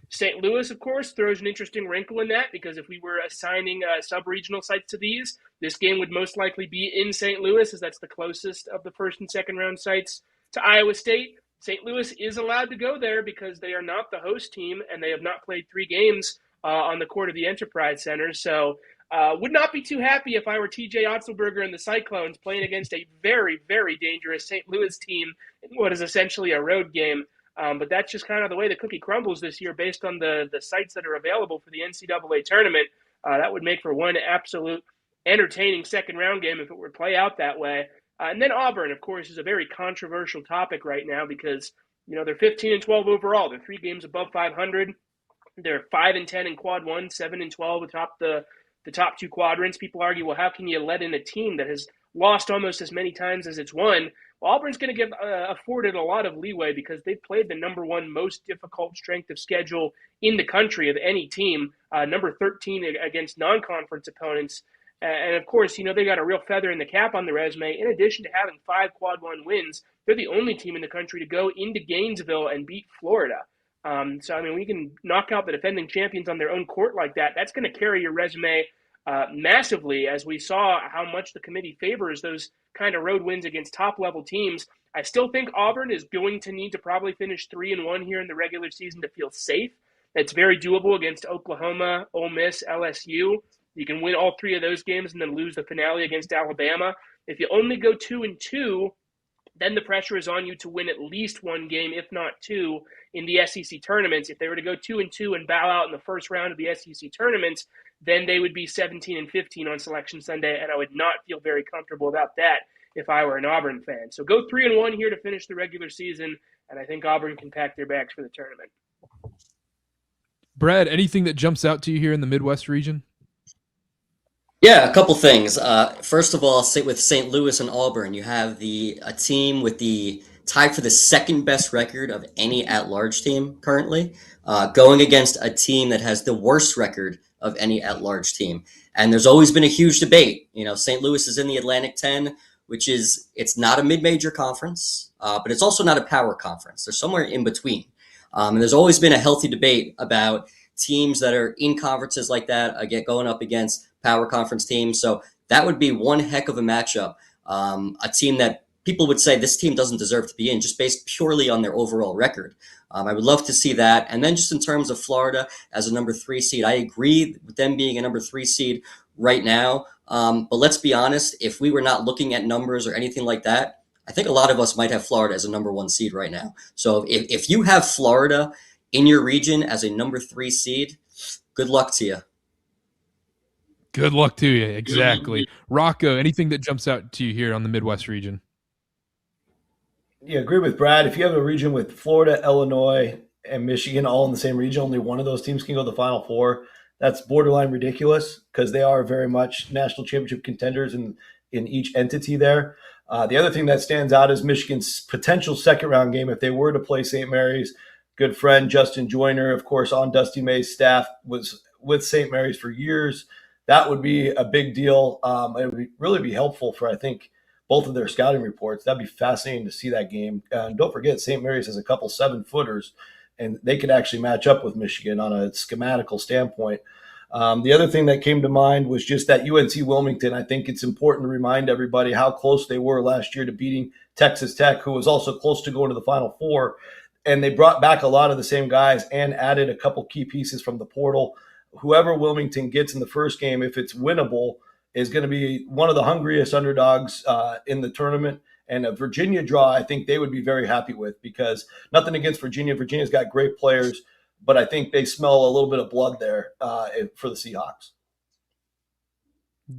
St. Louis, of course, throws an interesting wrinkle in that, because if we were assigning sub-regional sites to these, this game would most likely be in St. Louis, as that's the closest of the first and second round sites to Iowa State. St. Louis is allowed to go there because they are not the host team, and they have not played 3 games on the court of the Enterprise Center. So would not be too happy if I were TJ Otzelberger and the Cyclones playing against a very, very dangerous St. Louis team in what is essentially a road game. But that's just kind of the way the cookie crumbles this year based on the sites that are available for the NCAA tournament. That would make for one absolute entertaining second round game if it were to play out that way. And then Auburn, of course, is a very controversial topic right now because, they're 15-12 overall. They're 3 games above 500. They're 5-10 in quad 1, 7-12 atop the top 2 quadrants. People argue, well, how can you let in a team that has lost almost as many times as it's won? Well, Auburn's going to get afforded a lot of leeway because they've played the number 1 most difficult strength of schedule in the country of any team, number 13 against non-conference opponents. And of course, they got a real feather in the cap on the resume. In addition to having 5 quad 1 wins, they're the only team in the country to go into Gainesville and beat Florida. So, we can knock out the defending champions on their own court like that. That's going to carry your resume massively, as we saw how much the committee favors those kind of road wins against top-level teams. I still think Auburn is going to need to probably finish 3-1 here in the regular season to feel safe. It's very doable against Oklahoma, Ole Miss, LSU. You can win all 3 of those games and then lose the finale against Alabama. If you only go 2-2, then the pressure is on you to win at least 1 game, if not 2, in the SEC tournaments. If they were to go 2-2 and bow out in the first round of the SEC tournaments, then they would be 17-15 on Selection Sunday, and I would not feel very comfortable about that if I were an Auburn fan. So go 3-1 here to finish the regular season, and I think Auburn can pack their bags for the tournament. Brad, anything that jumps out to you here in the Midwest region? Yeah, a couple things. First of all, with St. Louis and Auburn, you have a team with the tied for the second best record of any at-large team currently, going against a team that has the worst record of any at-large team. And there's always been a huge debate. St. Louis is in the Atlantic 10, which it's not a mid-major conference, but it's also not a power conference. They're somewhere in between. And there's always been a healthy debate about teams that are in conferences like that, going up against power conference teams. So that would be one heck of a matchup. A team that people would say this team doesn't deserve to be in, just based purely on their overall record. I would love to see that. And then just in terms of Florida as a number 3 seed, I agree with them being a number 3 seed right now. But let's be honest, if we were not looking at numbers or anything like that, I think a lot of us might have Florida as a number 1 seed right now. So if you have Florida in your region as a number 3 seed, good luck to you. Good luck to you. Exactly. Rocco, anything that jumps out to you here on the Midwest region? Yeah, agree with Brad. If you have a region with Florida, Illinois, and Michigan all in the same region, only one of those teams can go to the Final Four. That's borderline ridiculous because they are very much national championship contenders in each entity there. The other thing that stands out is Michigan's potential second-round game if they were to play St. Mary's. Good friend Justin Joyner, of course, on Dusty May's staff, was with St. Mary's for years. That would be a big deal. It would really be helpful for, I think, both of their scouting reports. That'd be fascinating to see that game. And don't forget, St. Mary's has a couple 7-footers, and they could actually match up with Michigan on a schematical standpoint. The other thing that came to mind was just that UNC Wilmington. I think it's important to remind everybody how close they were last year to beating Texas Tech, who was also close to going to the Final Four. And they brought back a lot of the same guys and added a couple key pieces from the portal. Whoever Wilmington gets in the first game, if it's winnable, is going to be one of the hungriest underdogs in the tournament. And a Virginia draw, I think they would be very happy with, because nothing against Virginia. Virginia's got great players, but I think they smell a little bit of blood there for the Seahawks.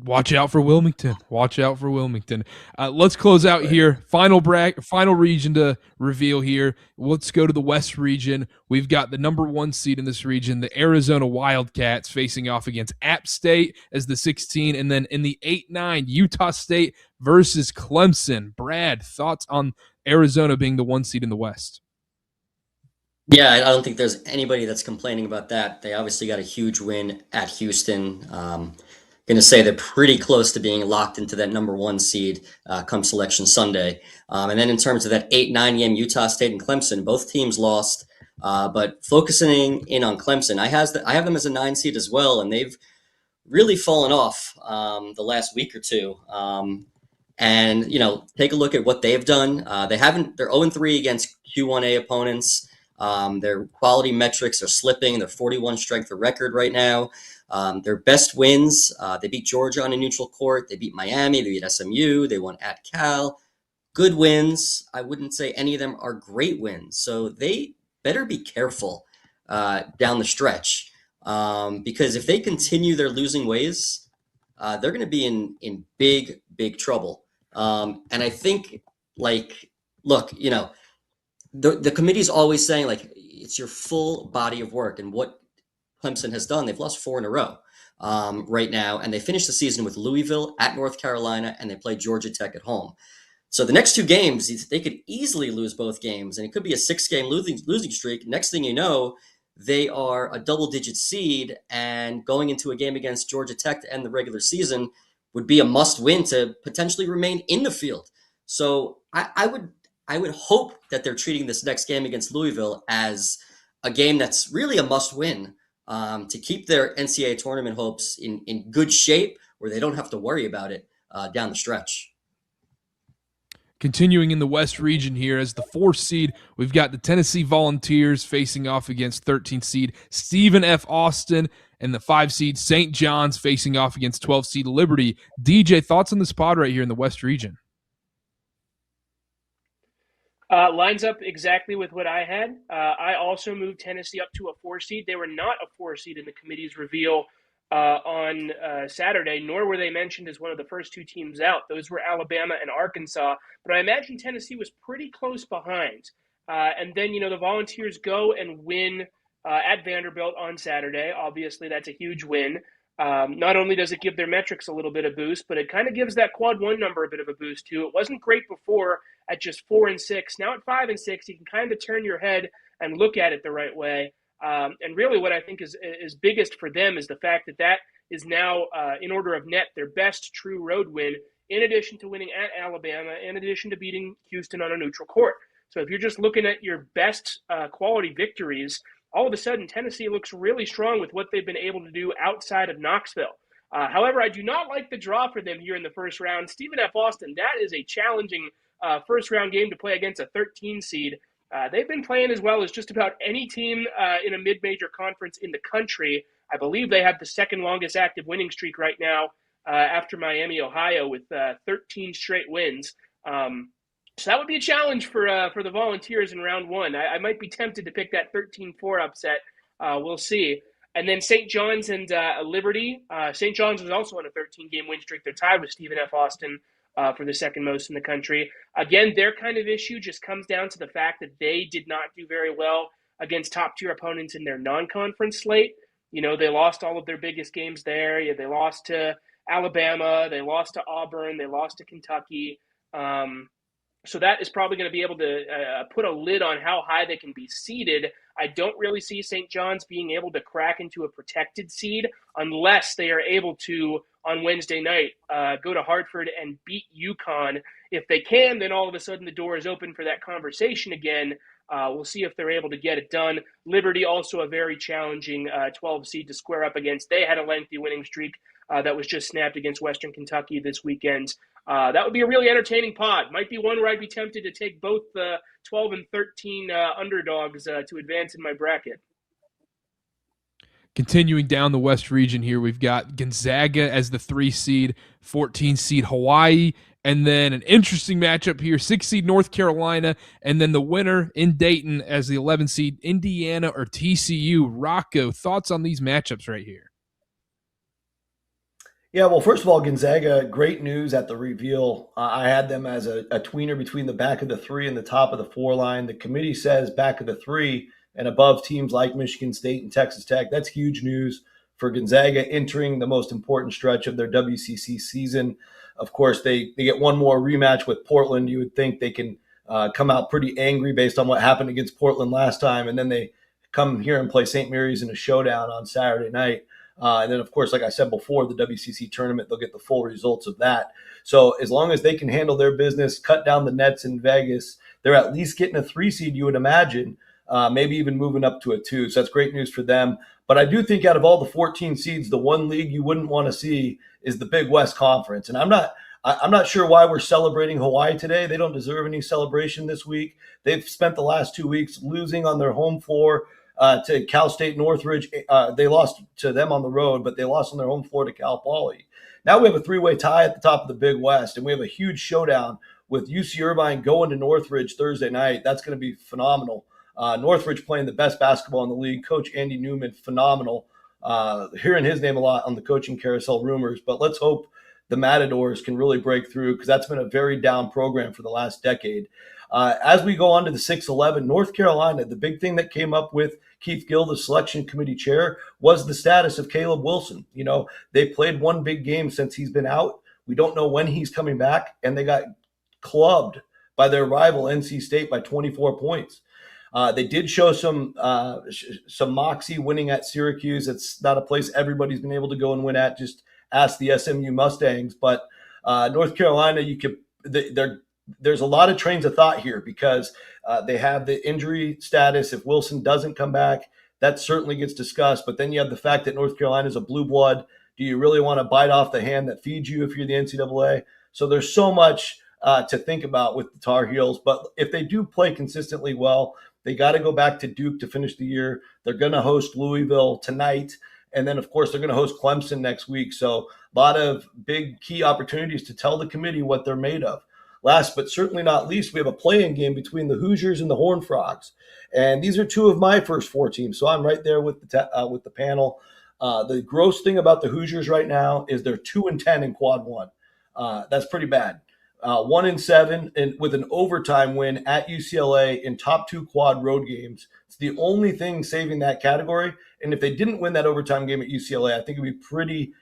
Watch out for Wilmington. Watch out for Wilmington. Let's close out here. Final region to reveal here. Let's go to the West region. We've got the number 1 seed in this region, the Arizona Wildcats, facing off against App State as the 16, and then in the 8-9, Utah State versus Clemson. Brad, thoughts on Arizona being the 1 seed in the West? Yeah, I don't think there's anybody that's complaining about that. They obviously got a huge win at Houston. Going to say they're pretty close to being locked into that number one seed come Selection Sunday. And then in terms of that 8-9 game, Utah State and Clemson, both teams lost. But focusing in on Clemson, I have them as a 9 seed as well, and they've really fallen off the last week or two. And take a look at what they've done. They're 0-3 against Q1A opponents. Their quality metrics are slipping. They're 41 strength of record right now. Their best wins, they beat Georgia on a neutral court. They beat Miami. They beat SMU. They won at Cal. Good wins. I wouldn't say any of them are great wins. So they better be careful down the stretch, because if they continue their losing ways, they're going to be in big, big trouble. And I think, look, the committee's always saying, it's your full body of work. And what Clemson has done, they've lost 4 in a row right now. And they finished the season with Louisville at North Carolina, and they play Georgia Tech at home. So the next 2 games, they could easily lose both games, and it could be a 6-game losing streak. Next thing you know, they are a double-digit seed, and going into a game against Georgia Tech to end the regular season would be a must-win to potentially remain in the field. So I would hope that they're treating this next game against Louisville as a game that's really a must-win to keep their NCAA tournament hopes in good shape, where they don't have to worry about it down the stretch. Continuing in the West region here as the 4th seed, we've got the Tennessee Volunteers facing off against 13th seed Stephen F. Austin, and the 5 seed St. John's facing off against 12 seed Liberty. DJ, thoughts on this pod right here in the West region? Lines up exactly with what I had. I also moved Tennessee up to a 4 seed. They were not a 4 seed in the committee's reveal on Saturday, nor were they mentioned as one of the first 2 teams out. Those were Alabama and Arkansas, but I imagine Tennessee was pretty close behind. And then, the Volunteers go and win at Vanderbilt on Saturday. Obviously, that's a huge win. Not only does it give their metrics a little bit of boost, but it kind of gives that quad 1 number a bit of a boost too. It wasn't great before at just 4-6. Now at 5-6, you can kind of turn your head and look at it the right way. And really what I think is biggest for them is the fact that is now, in order of net, their best true road win, in addition to winning at Alabama, in addition to beating Houston on a neutral court. So if you're just looking at your best quality victories, all of a sudden Tennessee looks really strong with what they've been able to do outside of Knoxville. However, I do not like the draw for them here in the first round. Stephen F. Austin, that is a challenging first-round game to play against a 13 seed. They've been playing as well as just about any team in a mid-major conference in the country. I believe they have the second longest active winning streak right now after Miami, Ohio, with 13 straight wins. So that would be a challenge for the Volunteers in round 1. I might be tempted to pick that 13-4 upset. We'll see. And then St. John's and Liberty. St. John's was also on a 13-game win streak. They're tied with Stephen F. Austin for the second most in the country. Again, their kind of issue just comes down to the fact that they did not do very well against top-tier opponents in their non-conference slate. They lost all of their biggest games there. Yeah, they lost to Alabama. They lost to Auburn. They lost to Kentucky. So that is probably going to be able to put a lid on how high they can be seeded. I don't really see St. John's being able to crack into a protected seed unless they are able to, on Wednesday night, go to Hartford and beat UConn. If they can, then all of a sudden the door is open for that conversation again. We'll see if they're able to get it done. Liberty, also a very challenging 12 seed to square up against. They had a lengthy winning streak that was just snapped against Western Kentucky this weekend. That would be a really entertaining pod. Might be one where I'd be tempted to take both the 12 and 13 underdogs to advance in my bracket. Continuing down the West region here, we've got Gonzaga as the 3 seed, 14 seed Hawaii, and then an interesting matchup here, 6 seed North Carolina, and then the winner in Dayton as the 11 seed Indiana or TCU. Rocco, thoughts on these matchups right here? Yeah, well, first of all, Gonzaga, great news at the reveal. I had them as a tweener between the back of the 3 and the top of the 4 line. The committee says back of the 3 and above teams like Michigan State and Texas Tech. That's huge news for Gonzaga entering the most important stretch of their WCC season. Of course, they get one more rematch with Portland. You would think they can come out pretty angry based on what happened against Portland last time, and then they come here and play St. Mary's in a showdown on Saturday night. And then, of course, like I said before, the WCC tournament, they'll get the full results of that. So as long as they can handle their business, cut down the nets in Vegas, they're at least getting a 3 seed, you would imagine, maybe even moving up to a 2. So that's great news for them. But I do think out of all the 14 seeds, the one league you wouldn't want to see is the Big West Conference. And I'm not sure why we're celebrating Hawaii today. They don't deserve any celebration this week. They've spent the last 2 weeks losing on their home floor to Cal State Northridge. They lost to them on the road, but they lost on their home floor to Cal Poly. Now we have a 3-way tie at the top of the Big West, and we have a huge showdown with UC Irvine going to Northridge Thursday night. That's going to be phenomenal. Northridge playing the best basketball in the league. Coach Andy Newman, phenomenal. Hearing his name a lot on the coaching carousel rumors, but let's hope the Matadors can really break through, because that's been a very down program for the last decade. As we go on to the 6-11, North Carolina, the big thing that came up with Keith Gill, the selection committee chair, was the status of Caleb Wilson. You know, they played one big game since he's been out. We don't know when he's coming back, and they got clubbed by their rival NC State by 24 points. They did show some moxie winning at Syracuse. It's not a place everybody's been able to go and win at. Just ask the SMU Mustangs. But North Carolina, there's a lot of trains of thought here, because they have the injury status. If Wilson doesn't come back, that certainly gets discussed. But then you have the fact that North Carolina is a blue blood. Do you really want to bite off the hand that feeds you if you're the NCAA? So there's so much to think about with the Tar Heels. But if they do play consistently well, they got to go back to Duke to finish the year. They're going to host Louisville tonight. And then, of course, they're going to host Clemson next week. So a lot of big key opportunities to tell the committee what they're made of. Last but certainly not least, we have a play-in game between the Hoosiers and the Horned Frogs. And these are 2 of my first 4 teams. So I'm right there with the panel. The gross thing about the Hoosiers right now is they're 2-10 in quad 1. That's pretty bad. 1-7 and with an overtime win at UCLA in top 2 quad road games. It's the only thing saving that category. And if they didn't win that overtime game at UCLA, I think it'd be pretty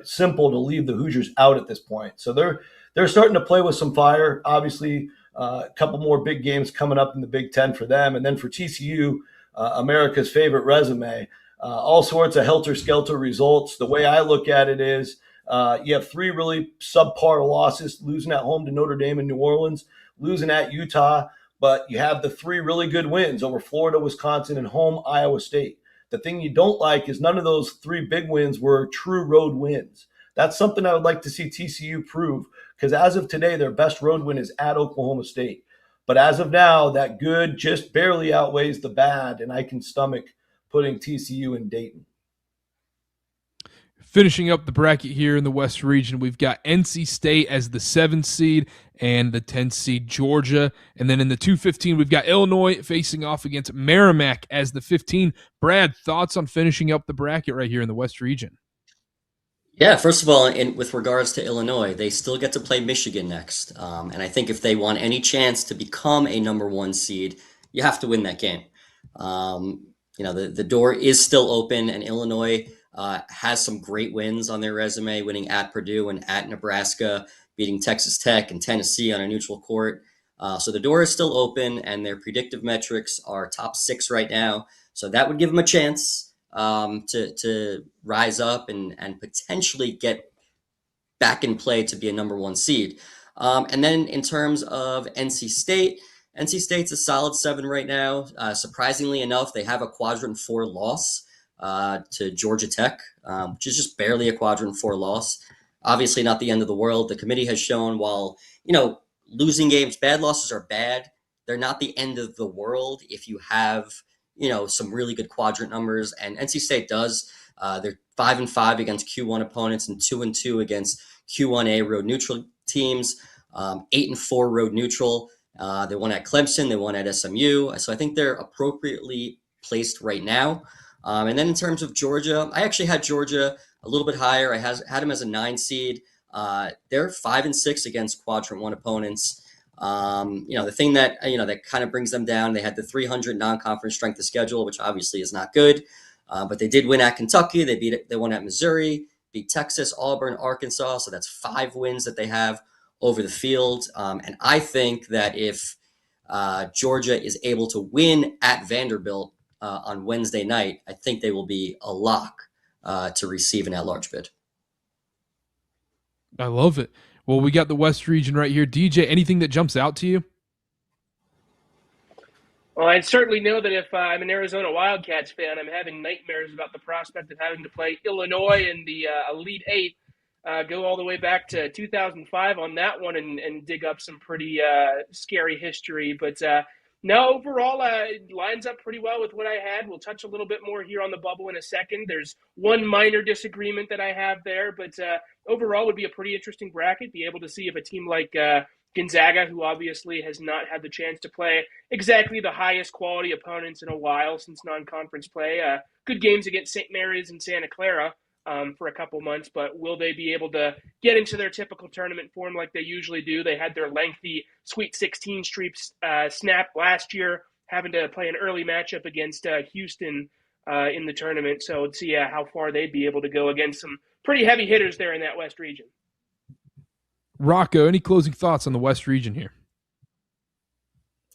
simple to leave the Hoosiers out at this point. So they're starting to play with some fire. Obviously, a couple more big games coming up in the Big Ten for them. And then for TCU, America's favorite resume, all sorts of helter-skelter results. The way I look at it is, you have 3 really subpar losses, losing at home to Notre Dame and New Orleans, losing at Utah, but you have the 3 really good wins over Florida, Wisconsin, and home Iowa State. The thing you don't like is none of those 3 big wins were true road wins. That's something I would like to see TCU prove, because as of today, their best road win is at Oklahoma State. But as of now, that good just barely outweighs the bad, and I can stomach putting TCU in Dayton. Finishing up the bracket here in the West region, we've got NC State as the 7th seed and the 10th seed Georgia. And then in the 2-15, we've got Illinois facing off against Merrimack as the 15. Brad, thoughts on finishing up the bracket right here in the West region? Yeah, first of all, with regards to Illinois, they still get to play Michigan next. And I think if they want any chance to become a number 1 seed, you have to win that game. The door is still open, and Illinois has some great wins on their resume, winning at Purdue and at Nebraska, beating Texas Tech and Tennessee on a neutral court. So the door is still open, and their predictive metrics are top 6 right now. So that would give them a chance to rise up and potentially get back in play to be a number 1 seed. And then in terms of NC State's a solid 7 right now. Surprisingly enough, they have a quadrant 4 loss to Georgia Tech, which is just barely a quadrant 4 loss. Obviously not the end of the world. The committee has shown, while, losing games, bad losses are bad, they're not the end of the world if you have, some really good quadrant numbers. And NC State does. They're 5-5 against Q1 opponents and 2-2 against Q1A road neutral teams, 8-4 road neutral. They won at Clemson. They won at SMU. So I think they're appropriately placed right now. And then in terms of Georgia, I actually had Georgia a little bit higher. I had them as a 9 seed. They're 5-6 against quadrant 1 opponents. The thing that, that kind of brings them down, they had the 300 non-conference strength of schedule, which obviously is not good. But they did win at Kentucky. They won at Missouri, beat Texas, Auburn, Arkansas. So that's 5 wins that they have over the field. And I think that if Georgia is able to win at Vanderbilt on Wednesday night, I think they will be a lock to receive an at-large bid. I love it. Well, we got the West region right here. DJ, anything that jumps out to you? Well, I certainly know that if I'm an Arizona Wildcats fan, I'm having nightmares about the prospect of having to play Illinois in the Elite Eight. Go all the way back to 2005 on that one and dig up some pretty scary history. But no, overall, it lines up pretty well with what I had. We'll touch a little bit more here on the bubble in a second. There's one minor disagreement that I have there, but overall would be a pretty interesting bracket. Be able to see if a team like Gonzaga, who obviously has not had the chance to play exactly the highest quality opponents in a while since non-conference play. Good games against St. Mary's and Santa Clara for a couple months, but will they be able to get into their typical tournament form like they usually do? They had their lengthy Sweet 16 streaks snap last year, having to play an early matchup against Houston in the tournament. So let's see how far they'd be able to go against some pretty heavy hitters there in that West region. Rocco, any closing thoughts on the West region here?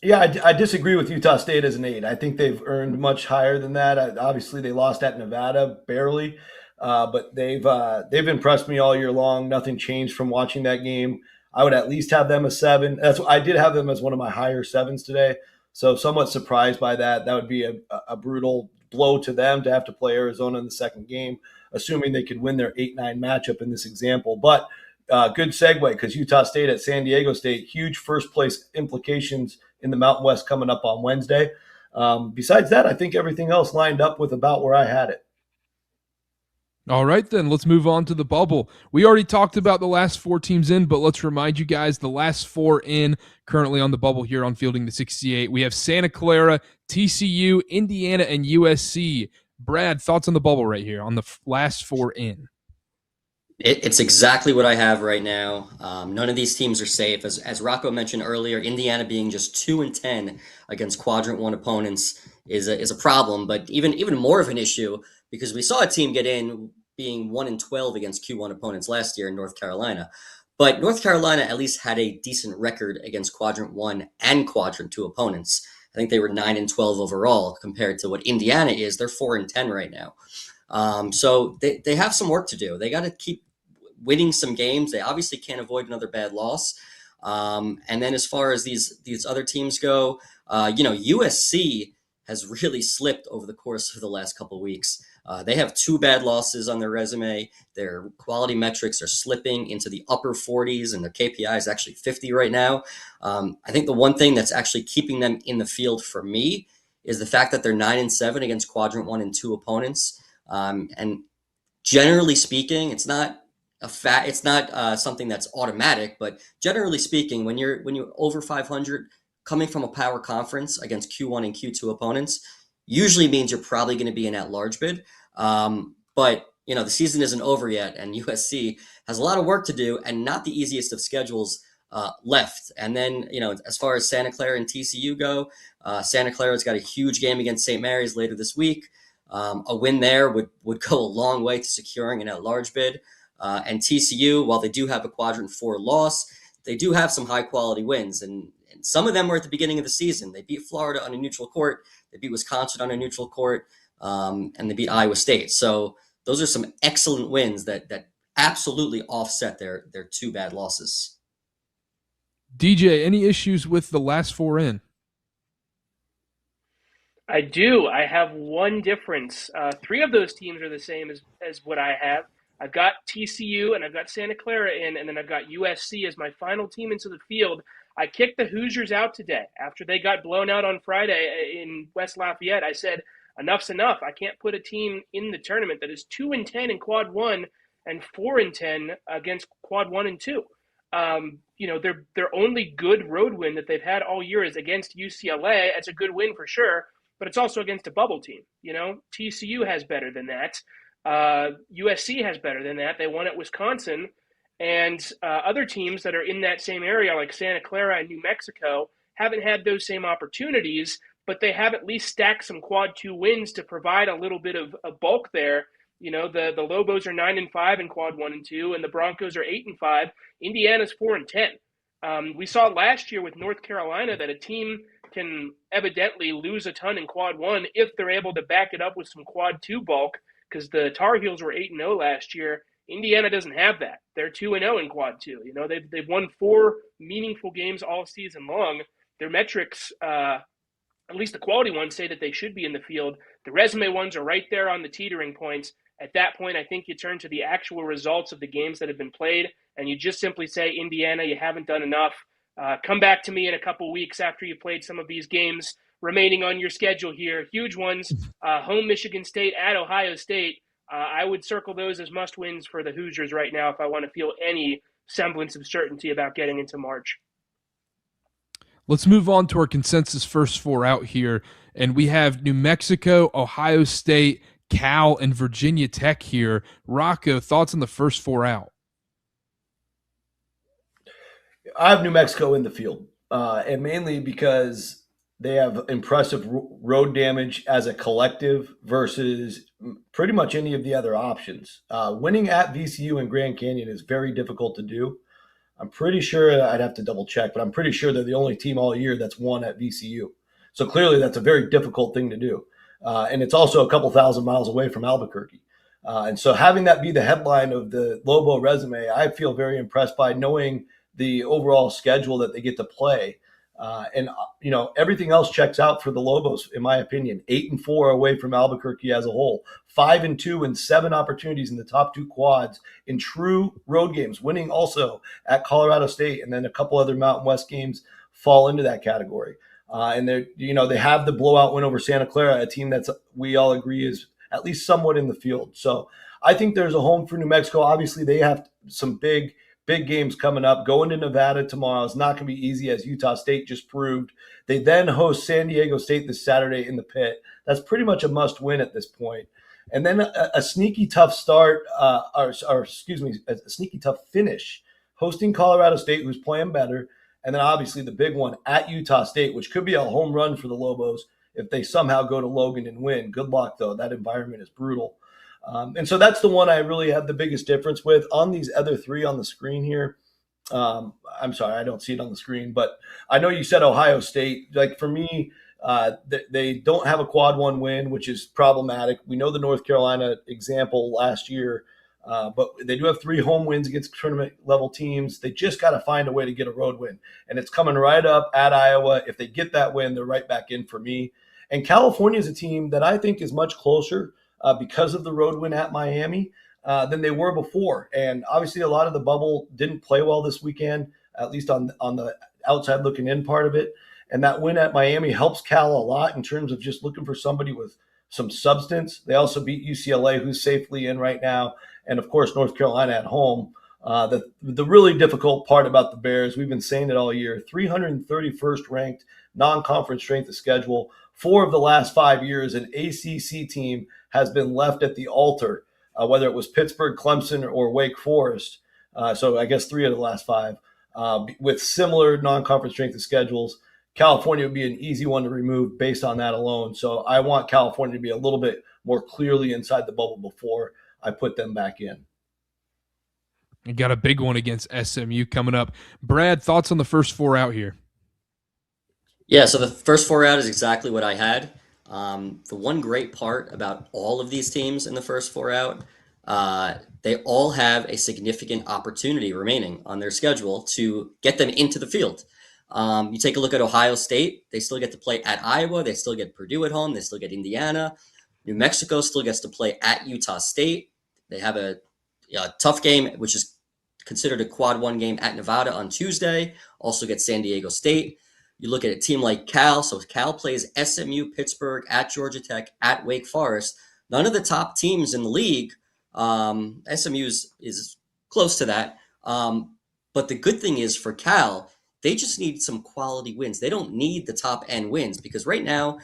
Yeah, I disagree with Utah State as an 8. I think they've earned much higher than that. Obviously, they lost at Nevada barely, but they've impressed me all year long. Nothing changed from watching that game. I would at least have them a 7. I did have them as one of my higher 7s today, so somewhat surprised by that. That would be a brutal blow to them to have to play Arizona in the second game, assuming they could win their 8-9 matchup in this example. But good segue, because Utah State at San Diego State, huge first place implications in the Mountain West coming up on Wednesday. Besides that, I think everything else lined up with about where I had it. All right, then let's move on to the bubble. We already talked about the last 4 teams in, but let's remind you guys the last 4 in currently on the bubble here on Fielding the 68. We have Santa Clara, TCU, Indiana, and USC. Brad, thoughts on the bubble right here on the last 4 in? It's exactly what I have right now. None of these teams are safe. As Rocco mentioned earlier, Indiana being just 2-10 against quadrant 1 opponents is a problem, but even more of an issue because we saw a team get in being 1-12 against Q1 opponents last year in North Carolina. But North Carolina at least had a decent record against quadrant 1 and quadrant 2 opponents. I think they were 9-12 overall compared to what Indiana is. They're 4-10 right now. So they have some work to do. They got to keep winning some games. They obviously can't avoid another bad loss. And then as far as these other teams go, USC has really slipped over the course of the last couple of weeks. They have 2 bad losses on their resume. Their quality metrics are slipping into the upper 40s, and their KPI is actually 50 right now. I think the one thing that's actually keeping them in the field for me is the fact that they're 9-7 against quadrant 1 and 2 opponents. And generally speaking, it's not something that's automatic, but generally speaking, when you're over 500 coming from a power conference against Q1 and Q2 opponents, usually means you're probably going to be an at-large bid. But the season isn't over yet, and USC has a lot of work to do and not the easiest of schedules left. And then, as far as Santa Clara and TCU go, Santa Clara's got a huge game against St. Mary's later this week. A win there would go a long way to securing an at-large bid. And TCU, while they do have a quadrant 4 loss, they do have some high-quality wins. And some of them were at the beginning of the season. They beat Florida on a neutral court. They beat Wisconsin on a neutral court. And they beat Iowa State. So those are some excellent wins that absolutely offset their 2 bad losses. DJ, any issues with the last 4 in? I do. I have one difference. 3 of those teams are the same as what I have. I've got TCU and I've got Santa Clara in, and then I've got USC as my final team into the field. I kicked the Hoosiers out today after they got blown out on Friday in West Lafayette. I said, enough's enough. I can't put a team in the tournament that is 2-10 in quad 1 and 4-10 against quad 1 and 2. Their only good road win that they've had all year is against UCLA. It's a good win for sure, but it's also against a bubble team. TCU has better than that. USC has better than that. They won at Wisconsin, and other teams that are in that same area like Santa Clara and New Mexico haven't had those same opportunities, but they have at least stacked some quad 2 wins to provide a little bit of a bulk there. The Lobos are 9-5 in quad 1 and 2, and the Broncos are 8-5. Indiana's 4-10. We saw last year with North Carolina that a team can evidently lose a ton in quad one if they're able to back it up with some quad two bulk, because the Tar Heels were 8-0 last year. Indiana doesn't have that. They're 2-0 in quad two. You know, they've won 4 meaningful games all season long. Their metrics, at least the quality ones, say that they should be in the field. The resume ones are right there on the teetering points. At that point, I think you turn to the actual results of the games that have been played, and you just simply say, Indiana, you haven't done enough. Come back to me in a couple weeks after you played some of these games remaining on your schedule here. Huge ones, home Michigan State at Ohio State. I would circle those as must-wins for the Hoosiers right now if I want to feel any semblance of certainty about getting into March. Let's move on to our consensus first 4 out here. And we have New Mexico, Ohio State, Cal, and Virginia Tech here. Rocco, thoughts on the first 4 out? I have New Mexico in the field, and mainly because they have impressive road damage as a collective versus pretty much any of the other options. Winning at VCU and Grand Canyon is very difficult to do. I'm pretty sure, I'd have to double check, but I'm pretty sure they're the only team all year that's won at VCU. So clearly that's a very difficult thing to do. And it's also a couple thousand miles away from Albuquerque. And so having that be the headline of the Lobo resume, I feel very impressed by knowing the overall schedule that they get to play. And everything else checks out for the Lobos, in my opinion. 8-4 away from Albuquerque as a whole, 5-2 and 7 opportunities in the top 2 quads in true road games, winning also at Colorado State, and then a couple other Mountain West games fall into that category. And they have the blowout win over Santa Clara, a team that's, we all agree, is at least somewhat in the field. So I think there's a home for New Mexico. Obviously, they have some big games coming up. Going to Nevada tomorrow is not going to be easy, as Utah State just proved. They then host San Diego State this Saturday in the Pit. That's pretty much a must-win at this point. And then a sneaky tough start, a sneaky tough finish, hosting Colorado State, who's playing better. And then obviously the big one at Utah State, which could be a home run for the Lobos if they somehow go to Logan and win. Good luck, though. That environment is brutal. And so that's the one I really have the biggest difference with. On these other 3 on the screen here, I'm sorry, I don't see it on the screen, but I know you said Ohio State. Like, for me, they don't have a quad 1 win, which is problematic. We know the North Carolina example last year, but they do have 3 home wins against tournament level teams. They just got to find a way to get a road win, and it's coming right up at Iowa. If they get that win, they're right back in for me. And California is a team that I think is much closer because of the road win at Miami than they were before. And obviously a lot of the bubble didn't play well this weekend, at least on the outside looking in part of it. And that win at Miami helps Cal a lot in terms of just looking for somebody with some substance. They also beat UCLA, who's safely in right now. And of course, North Carolina at home. The really difficult part about the Bears, we've been saying it all year, 331st ranked non-conference strength of schedule. 4 of the last 5 years, an ACC team has been left at the altar, whether it was Pittsburgh, Clemson, or Wake Forest. So I guess 3 of the last 5 with similar non-conference strength of schedules. California would be an easy one to remove based on that alone. So I want California to be a little bit more clearly inside the bubble before I put them back in. You got a big one against SMU coming up. Brad, thoughts on the first 4 out here? Yeah, so the first 4 out is exactly what I had. The one great part about all of these teams in the first 4 out, they all have a significant opportunity remaining on their schedule to get them into the field. You take a look at Ohio State, they still get to play at Iowa, they still get Purdue at home, they still get Indiana. New Mexico still gets to play at Utah State. They have a tough game, which is considered a quad 1 game at Nevada on Tuesday, also get San Diego State. You look at a team like Cal, so Cal plays SMU, Pittsburgh, at Georgia Tech, at Wake Forest. None of the top teams in the league, SMU is close to that. But the good thing is for Cal, they just need some quality wins. They don't need the top end wins because right now,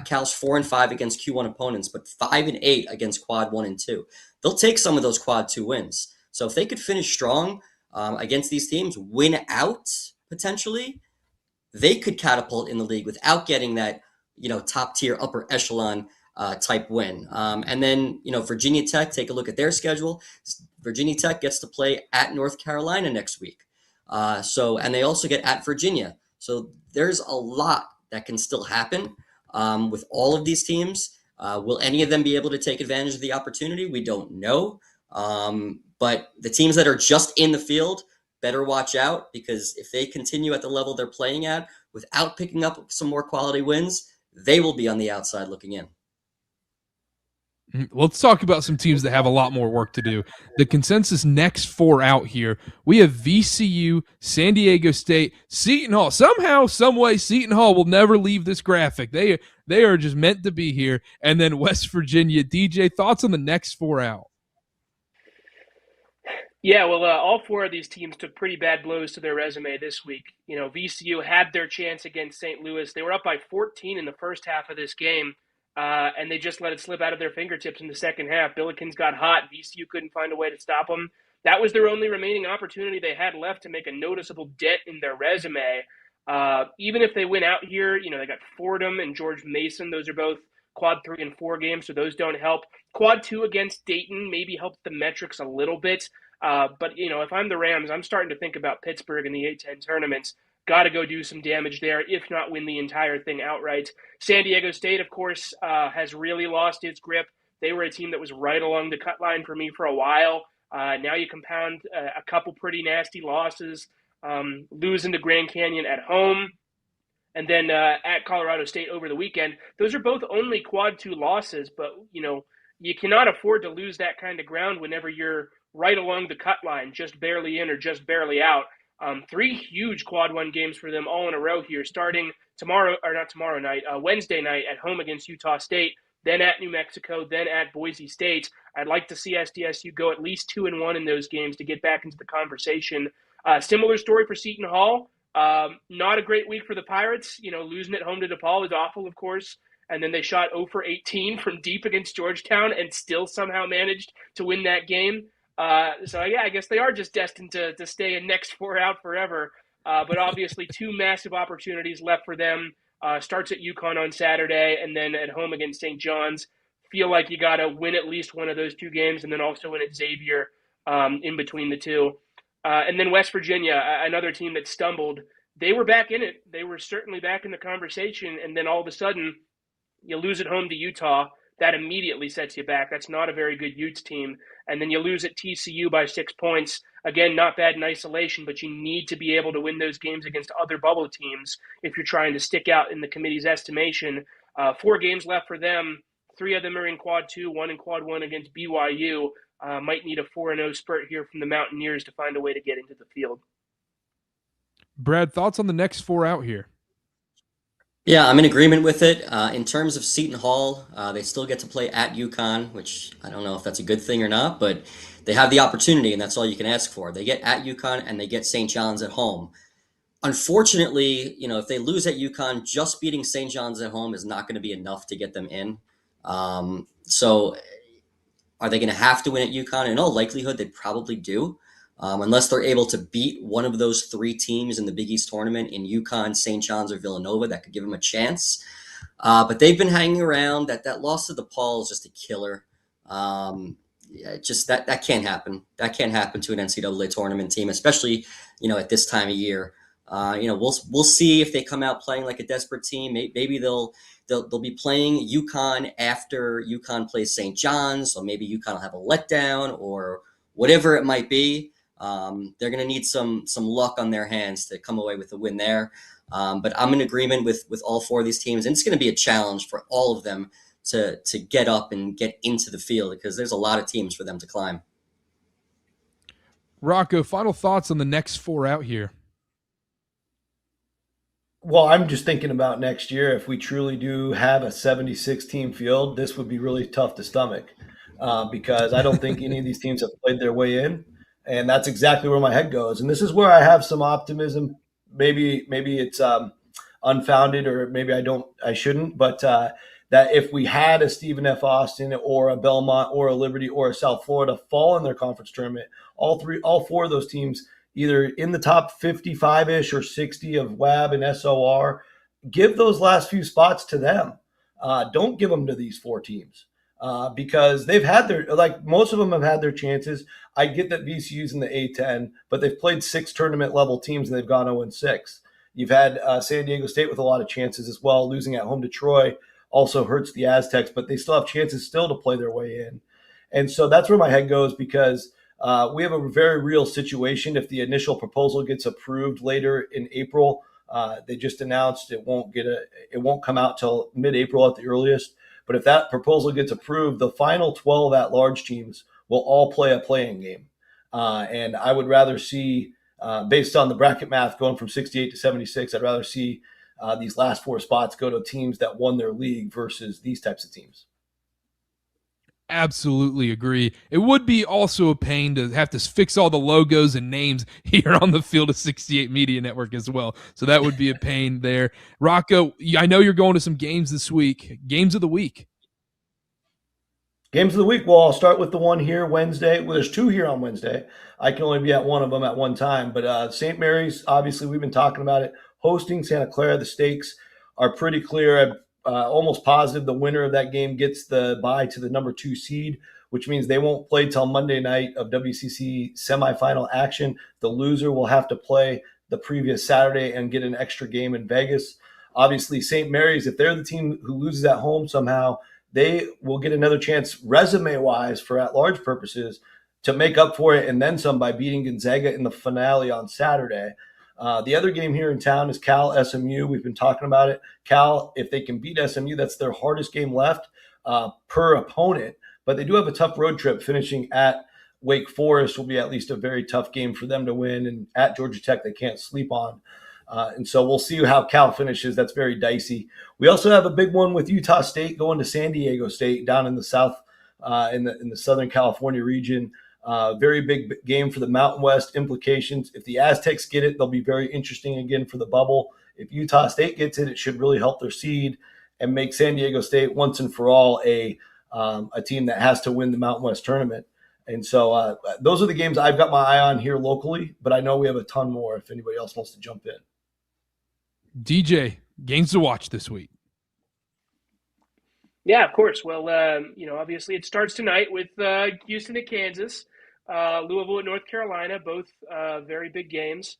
Cal's 4-5 against Q1 opponents, but 5-8 against quad 1 and 2. They'll take some of those quad 2 wins. So if they could finish strong against these teams, win out potentially, they could catapult in the league without getting that, top tier upper echelon type win. And then, Virginia Tech, take a look at their schedule. Virginia Tech gets to play at North Carolina next week. And they also get at Virginia. So there's a lot that can still happen with all of these teams. Will any of them be able to take advantage of the opportunity? We don't know. But the teams that are just in the field better watch out, because if they continue at the level they're playing at without picking up some more quality wins, they will be on the outside looking in. Let's talk about some teams that have a lot more work to do. The consensus next 4 out here, we have VCU, San Diego State, Seton Hall. Somehow, some way, Seton Hall will never leave this graphic. They are just meant to be here. And then West Virginia. DJ, thoughts on the next 4 out? Yeah, well, all 4 of these teams took pretty bad blows to their resume this week. You know, VCU had their chance against St. Louis. They were up by 14 in the first half of this game. And they just let it slip out of their fingertips in the second half. Billikens got hot. VCU couldn't find a way to stop them. That was their only remaining opportunity they had left to make a noticeable dent in their resume. Even if they win out here, you know, they got Fordham and George Mason. Those are both quad 3 and 4 games, so those don't help. Quad 2 against Dayton maybe helped the metrics a little bit. But, you know, if I'm the Rams, I'm starting to think about Pittsburgh in the A-10 tournaments. Got to go do some damage there, if not win the entire thing outright. San Diego State, of course, has really lost its grip. They were a team that was right along the cut line for me for a while. Now you compound a couple pretty nasty losses, losing to Grand Canyon at home, and then at Colorado State over the weekend. Those are both only quad 2 losses, but, you know, you cannot afford to lose that kind of ground whenever you're right along the cut line, just barely in or just barely out. 3 huge quad 1 games for them all in a row here, starting Wednesday night at home against Utah State, then at New Mexico, then at Boise State. I'd like to see SDSU go at least 2-1 in those games to get back into the conversation. Similar story for Seton Hall. Not a great week for the Pirates. You know, losing at home to DePaul is awful, of course. And then they shot 0 for 18 from deep against Georgetown and still somehow managed to win that game. So, yeah, I guess they are just destined to stay in next 4 out forever. But obviously 2 massive opportunities left for them. Starts at UConn on Saturday and then at home against St. John's. Feel like you got to win at least one of those 2 games and then also win at Xavier in between the 2. And then West Virginia, another team that stumbled. They were back in it. They were certainly back in the conversation. And then all of a sudden, you lose at home to Utah. That immediately sets you back. That's not a very good Utes team. And then you lose at TCU by 6 points. Again, not bad in isolation, but you need to be able to win those games against other bubble teams if you're trying to stick out in the committee's estimation. 4 games left for them. 3 of them are in quad 2, 1 in quad 1 against BYU. Might need a 4-0 spurt here from the Mountaineers to find a way to get into the field. Brad, thoughts on the next 4 out here? Yeah, I'm in agreement with it. In terms of Seton Hall, they still get to play at UConn, which I don't know if that's a good thing or not, but they have the opportunity, and that's all you can ask for. They get at UConn, and they get St. John's at home. Unfortunately, you know, if they lose at UConn, just beating St. John's at home is not going to be enough to get them in. So are they going to have to win at UConn? In all likelihood, they probably do. Unless they're able to beat one of those 3 teams in the Big East tournament in UConn, St. John's, or Villanova, that could give them a chance. But they've been hanging around. That loss to DePaul is just a killer. That can't happen. That can't happen to an NCAA tournament team, especially, you know, at this time of year. We'll see if they come out playing like a desperate team. Maybe they'll be playing UConn after UConn plays St. John's, so maybe UConn will have a letdown or whatever it might be. They're going to need some luck on their hands to come away with a win there. But I'm in agreement with all 4 of these teams, and it's going to be a challenge for all of them to get up and get into the field because there's a lot of teams for them to climb. Rocco, final thoughts on the next 4 out here? Well, I'm just thinking about next year. If we truly do have a 76-team field, this would be really tough to stomach because I don't think any of these teams have played their way in. And that's exactly where my head goes. And this is where I have some optimism. Maybe it's unfounded, or maybe I shouldn't. But that if we had a Stephen F. Austin or a Belmont or a Liberty or a South Florida fall in their conference tournament, all 4 of those teams either in the top 55-ish or 60 of WAB and SOR, give those last few spots to them. Don't give them to these 4 teams. because they've had most of them have had their chances. I get that VCU's in the A10, but they've played 6 tournament level teams and they've gone 0-6. You've had San Diego State with a lot of chances as well. Losing at home to Troy also hurts the Aztecs, but they still have chances still to play their way in. And so that's where my head goes, because we have a very real situation. If the initial proposal gets approved later in April, they just announced it won't come out till mid-April at the earliest. But if that proposal gets approved, the final 12 at-large teams will all play a play-in game. And I would rather see, based on the bracket math going from 68 to 76, I'd rather see these last 4 spots go to teams that won their league versus these types of teams. Absolutely agree. It would be also a pain to have to fix all the logos and names here on the Field of 68 Media Network as well. So that would be a pain there. Rocco, I know you're going to some games this week. Games of the week. Games of the week. Well, I'll start with the one here Wednesday. Well, there's 2 here on Wednesday. I can only be at one of them at one time. But St. Mary's, obviously, we've been talking about it. Hosting Santa Clara, the stakes are pretty clear. Almost positive the winner of that game gets the bye to the number 2 seed, which means they won't play till Monday night of WCC semifinal action. The loser will have to play the previous Saturday and get an extra game in Vegas. Obviously, St. Mary's, if they're the team who loses at home somehow, they will get another chance resume-wise for at-large purposes to make up for it and then some by beating Gonzaga in the finale on Saturday. The other game here in town is Cal SMU. We've been talking about it. Cal, if they can beat SMU, that's their hardest game left per opponent. But they do have a tough road trip. Finishing at Wake Forest will be at least a very tough game for them to win. And at Georgia Tech, they can't sleep on. And so we'll see how Cal finishes. That's very dicey. We also have a big one with Utah State going to San Diego State down in the south, in the Southern California region. Very big game for the Mountain West implications. If the Aztecs get it, they'll be very interesting again for the bubble. If Utah State gets it, it should really help their seed and make San Diego State once and for all a team that has to win the Mountain West tournament. And so those are the games I've got my eye on here locally, but I know we have a ton more if anybody else wants to jump in. DJ, games to watch this week. Yeah, of course. Well, obviously it starts tonight with Houston at Kansas, Louisville at North Carolina, both very big games.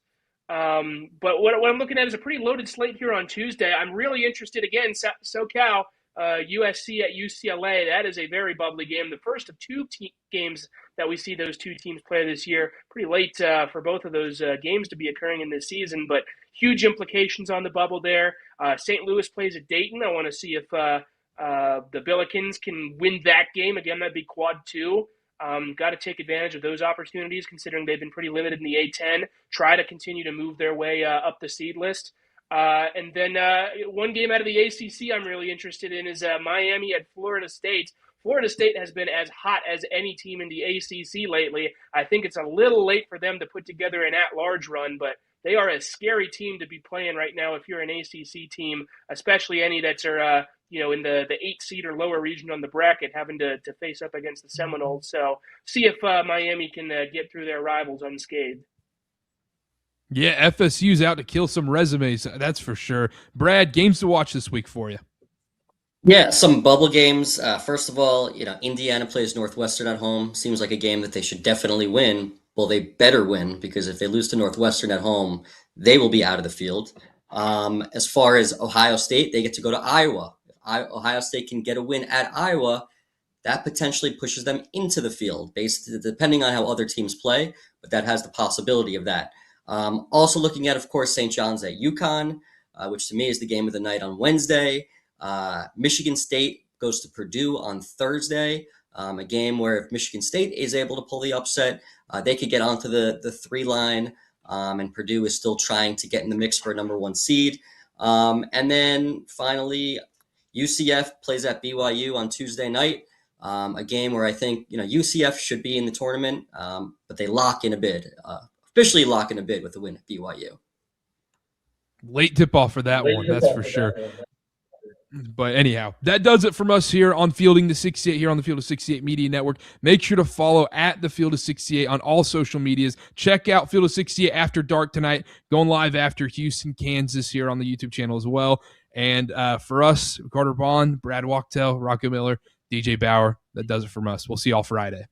But what I'm looking at is a pretty loaded slate here on Tuesday. I'm really interested, again, SoCal, USC at UCLA. That is a very bubbly game. The first of 2 games that we see those 2 teams play this year. Pretty late for both of those games to be occurring in this season, but huge implications on the bubble there. St. Louis plays at Dayton. I want to see if the Billikens can win that game. Again, that'd be quad 2. Got to take advantage of those opportunities, considering they've been pretty limited in the A10. Try to continue to move their way up the seed list. And then one game out of the ACC I'm really interested in is Miami at Florida State. Florida State has been as hot as any team in the ACC lately. I think it's a little late for them to put together an at-large run, but they are a scary team to be playing right now if you're an ACC team, especially any that are in the 8 seed or lower region on the bracket, having to face up against the Seminoles. So see if Miami can get through their rivals unscathed. Yeah, FSU's out to kill some resumes, that's for sure. Brad, games to watch this week for you. Yeah, some bubble games. First of all, Indiana plays Northwestern at home. Seems like a game that they should definitely win. Well, they better win, because if they lose to Northwestern at home, they will be out of the field. As far as Ohio State, they get to go to Iowa. If Ohio State can get a win at Iowa, that potentially pushes them into the field, depending on how other teams play, but that has the possibility of that. Also looking at, of course, St. John's at UConn, which to me is the game of the night on Wednesday. Michigan State goes to Purdue on Thursday, a game where if Michigan State is able to pull the upset, they could get onto the 3 line, and Purdue is still trying to get in the mix for a number 1 seed. And then finally, UCF plays at BYU on Tuesday night, a game where I think UCF should be in the tournament, but they officially lock in a bid with the win at BYU. Late tip-off for that one, that's for sure. But anyhow, that does it from us here on Fielding the 68 here on the Field of 68 Media Network. Make sure to follow at the Field of 68 on all social medias. Check out Field of 68 After Dark tonight, going live after Houston, Kansas here on the YouTube channel as well. And for us, Carter Bond, Brad Wachtel, Rocco Miller, DJ Bauer, that does it from us. We'll see y'all Friday.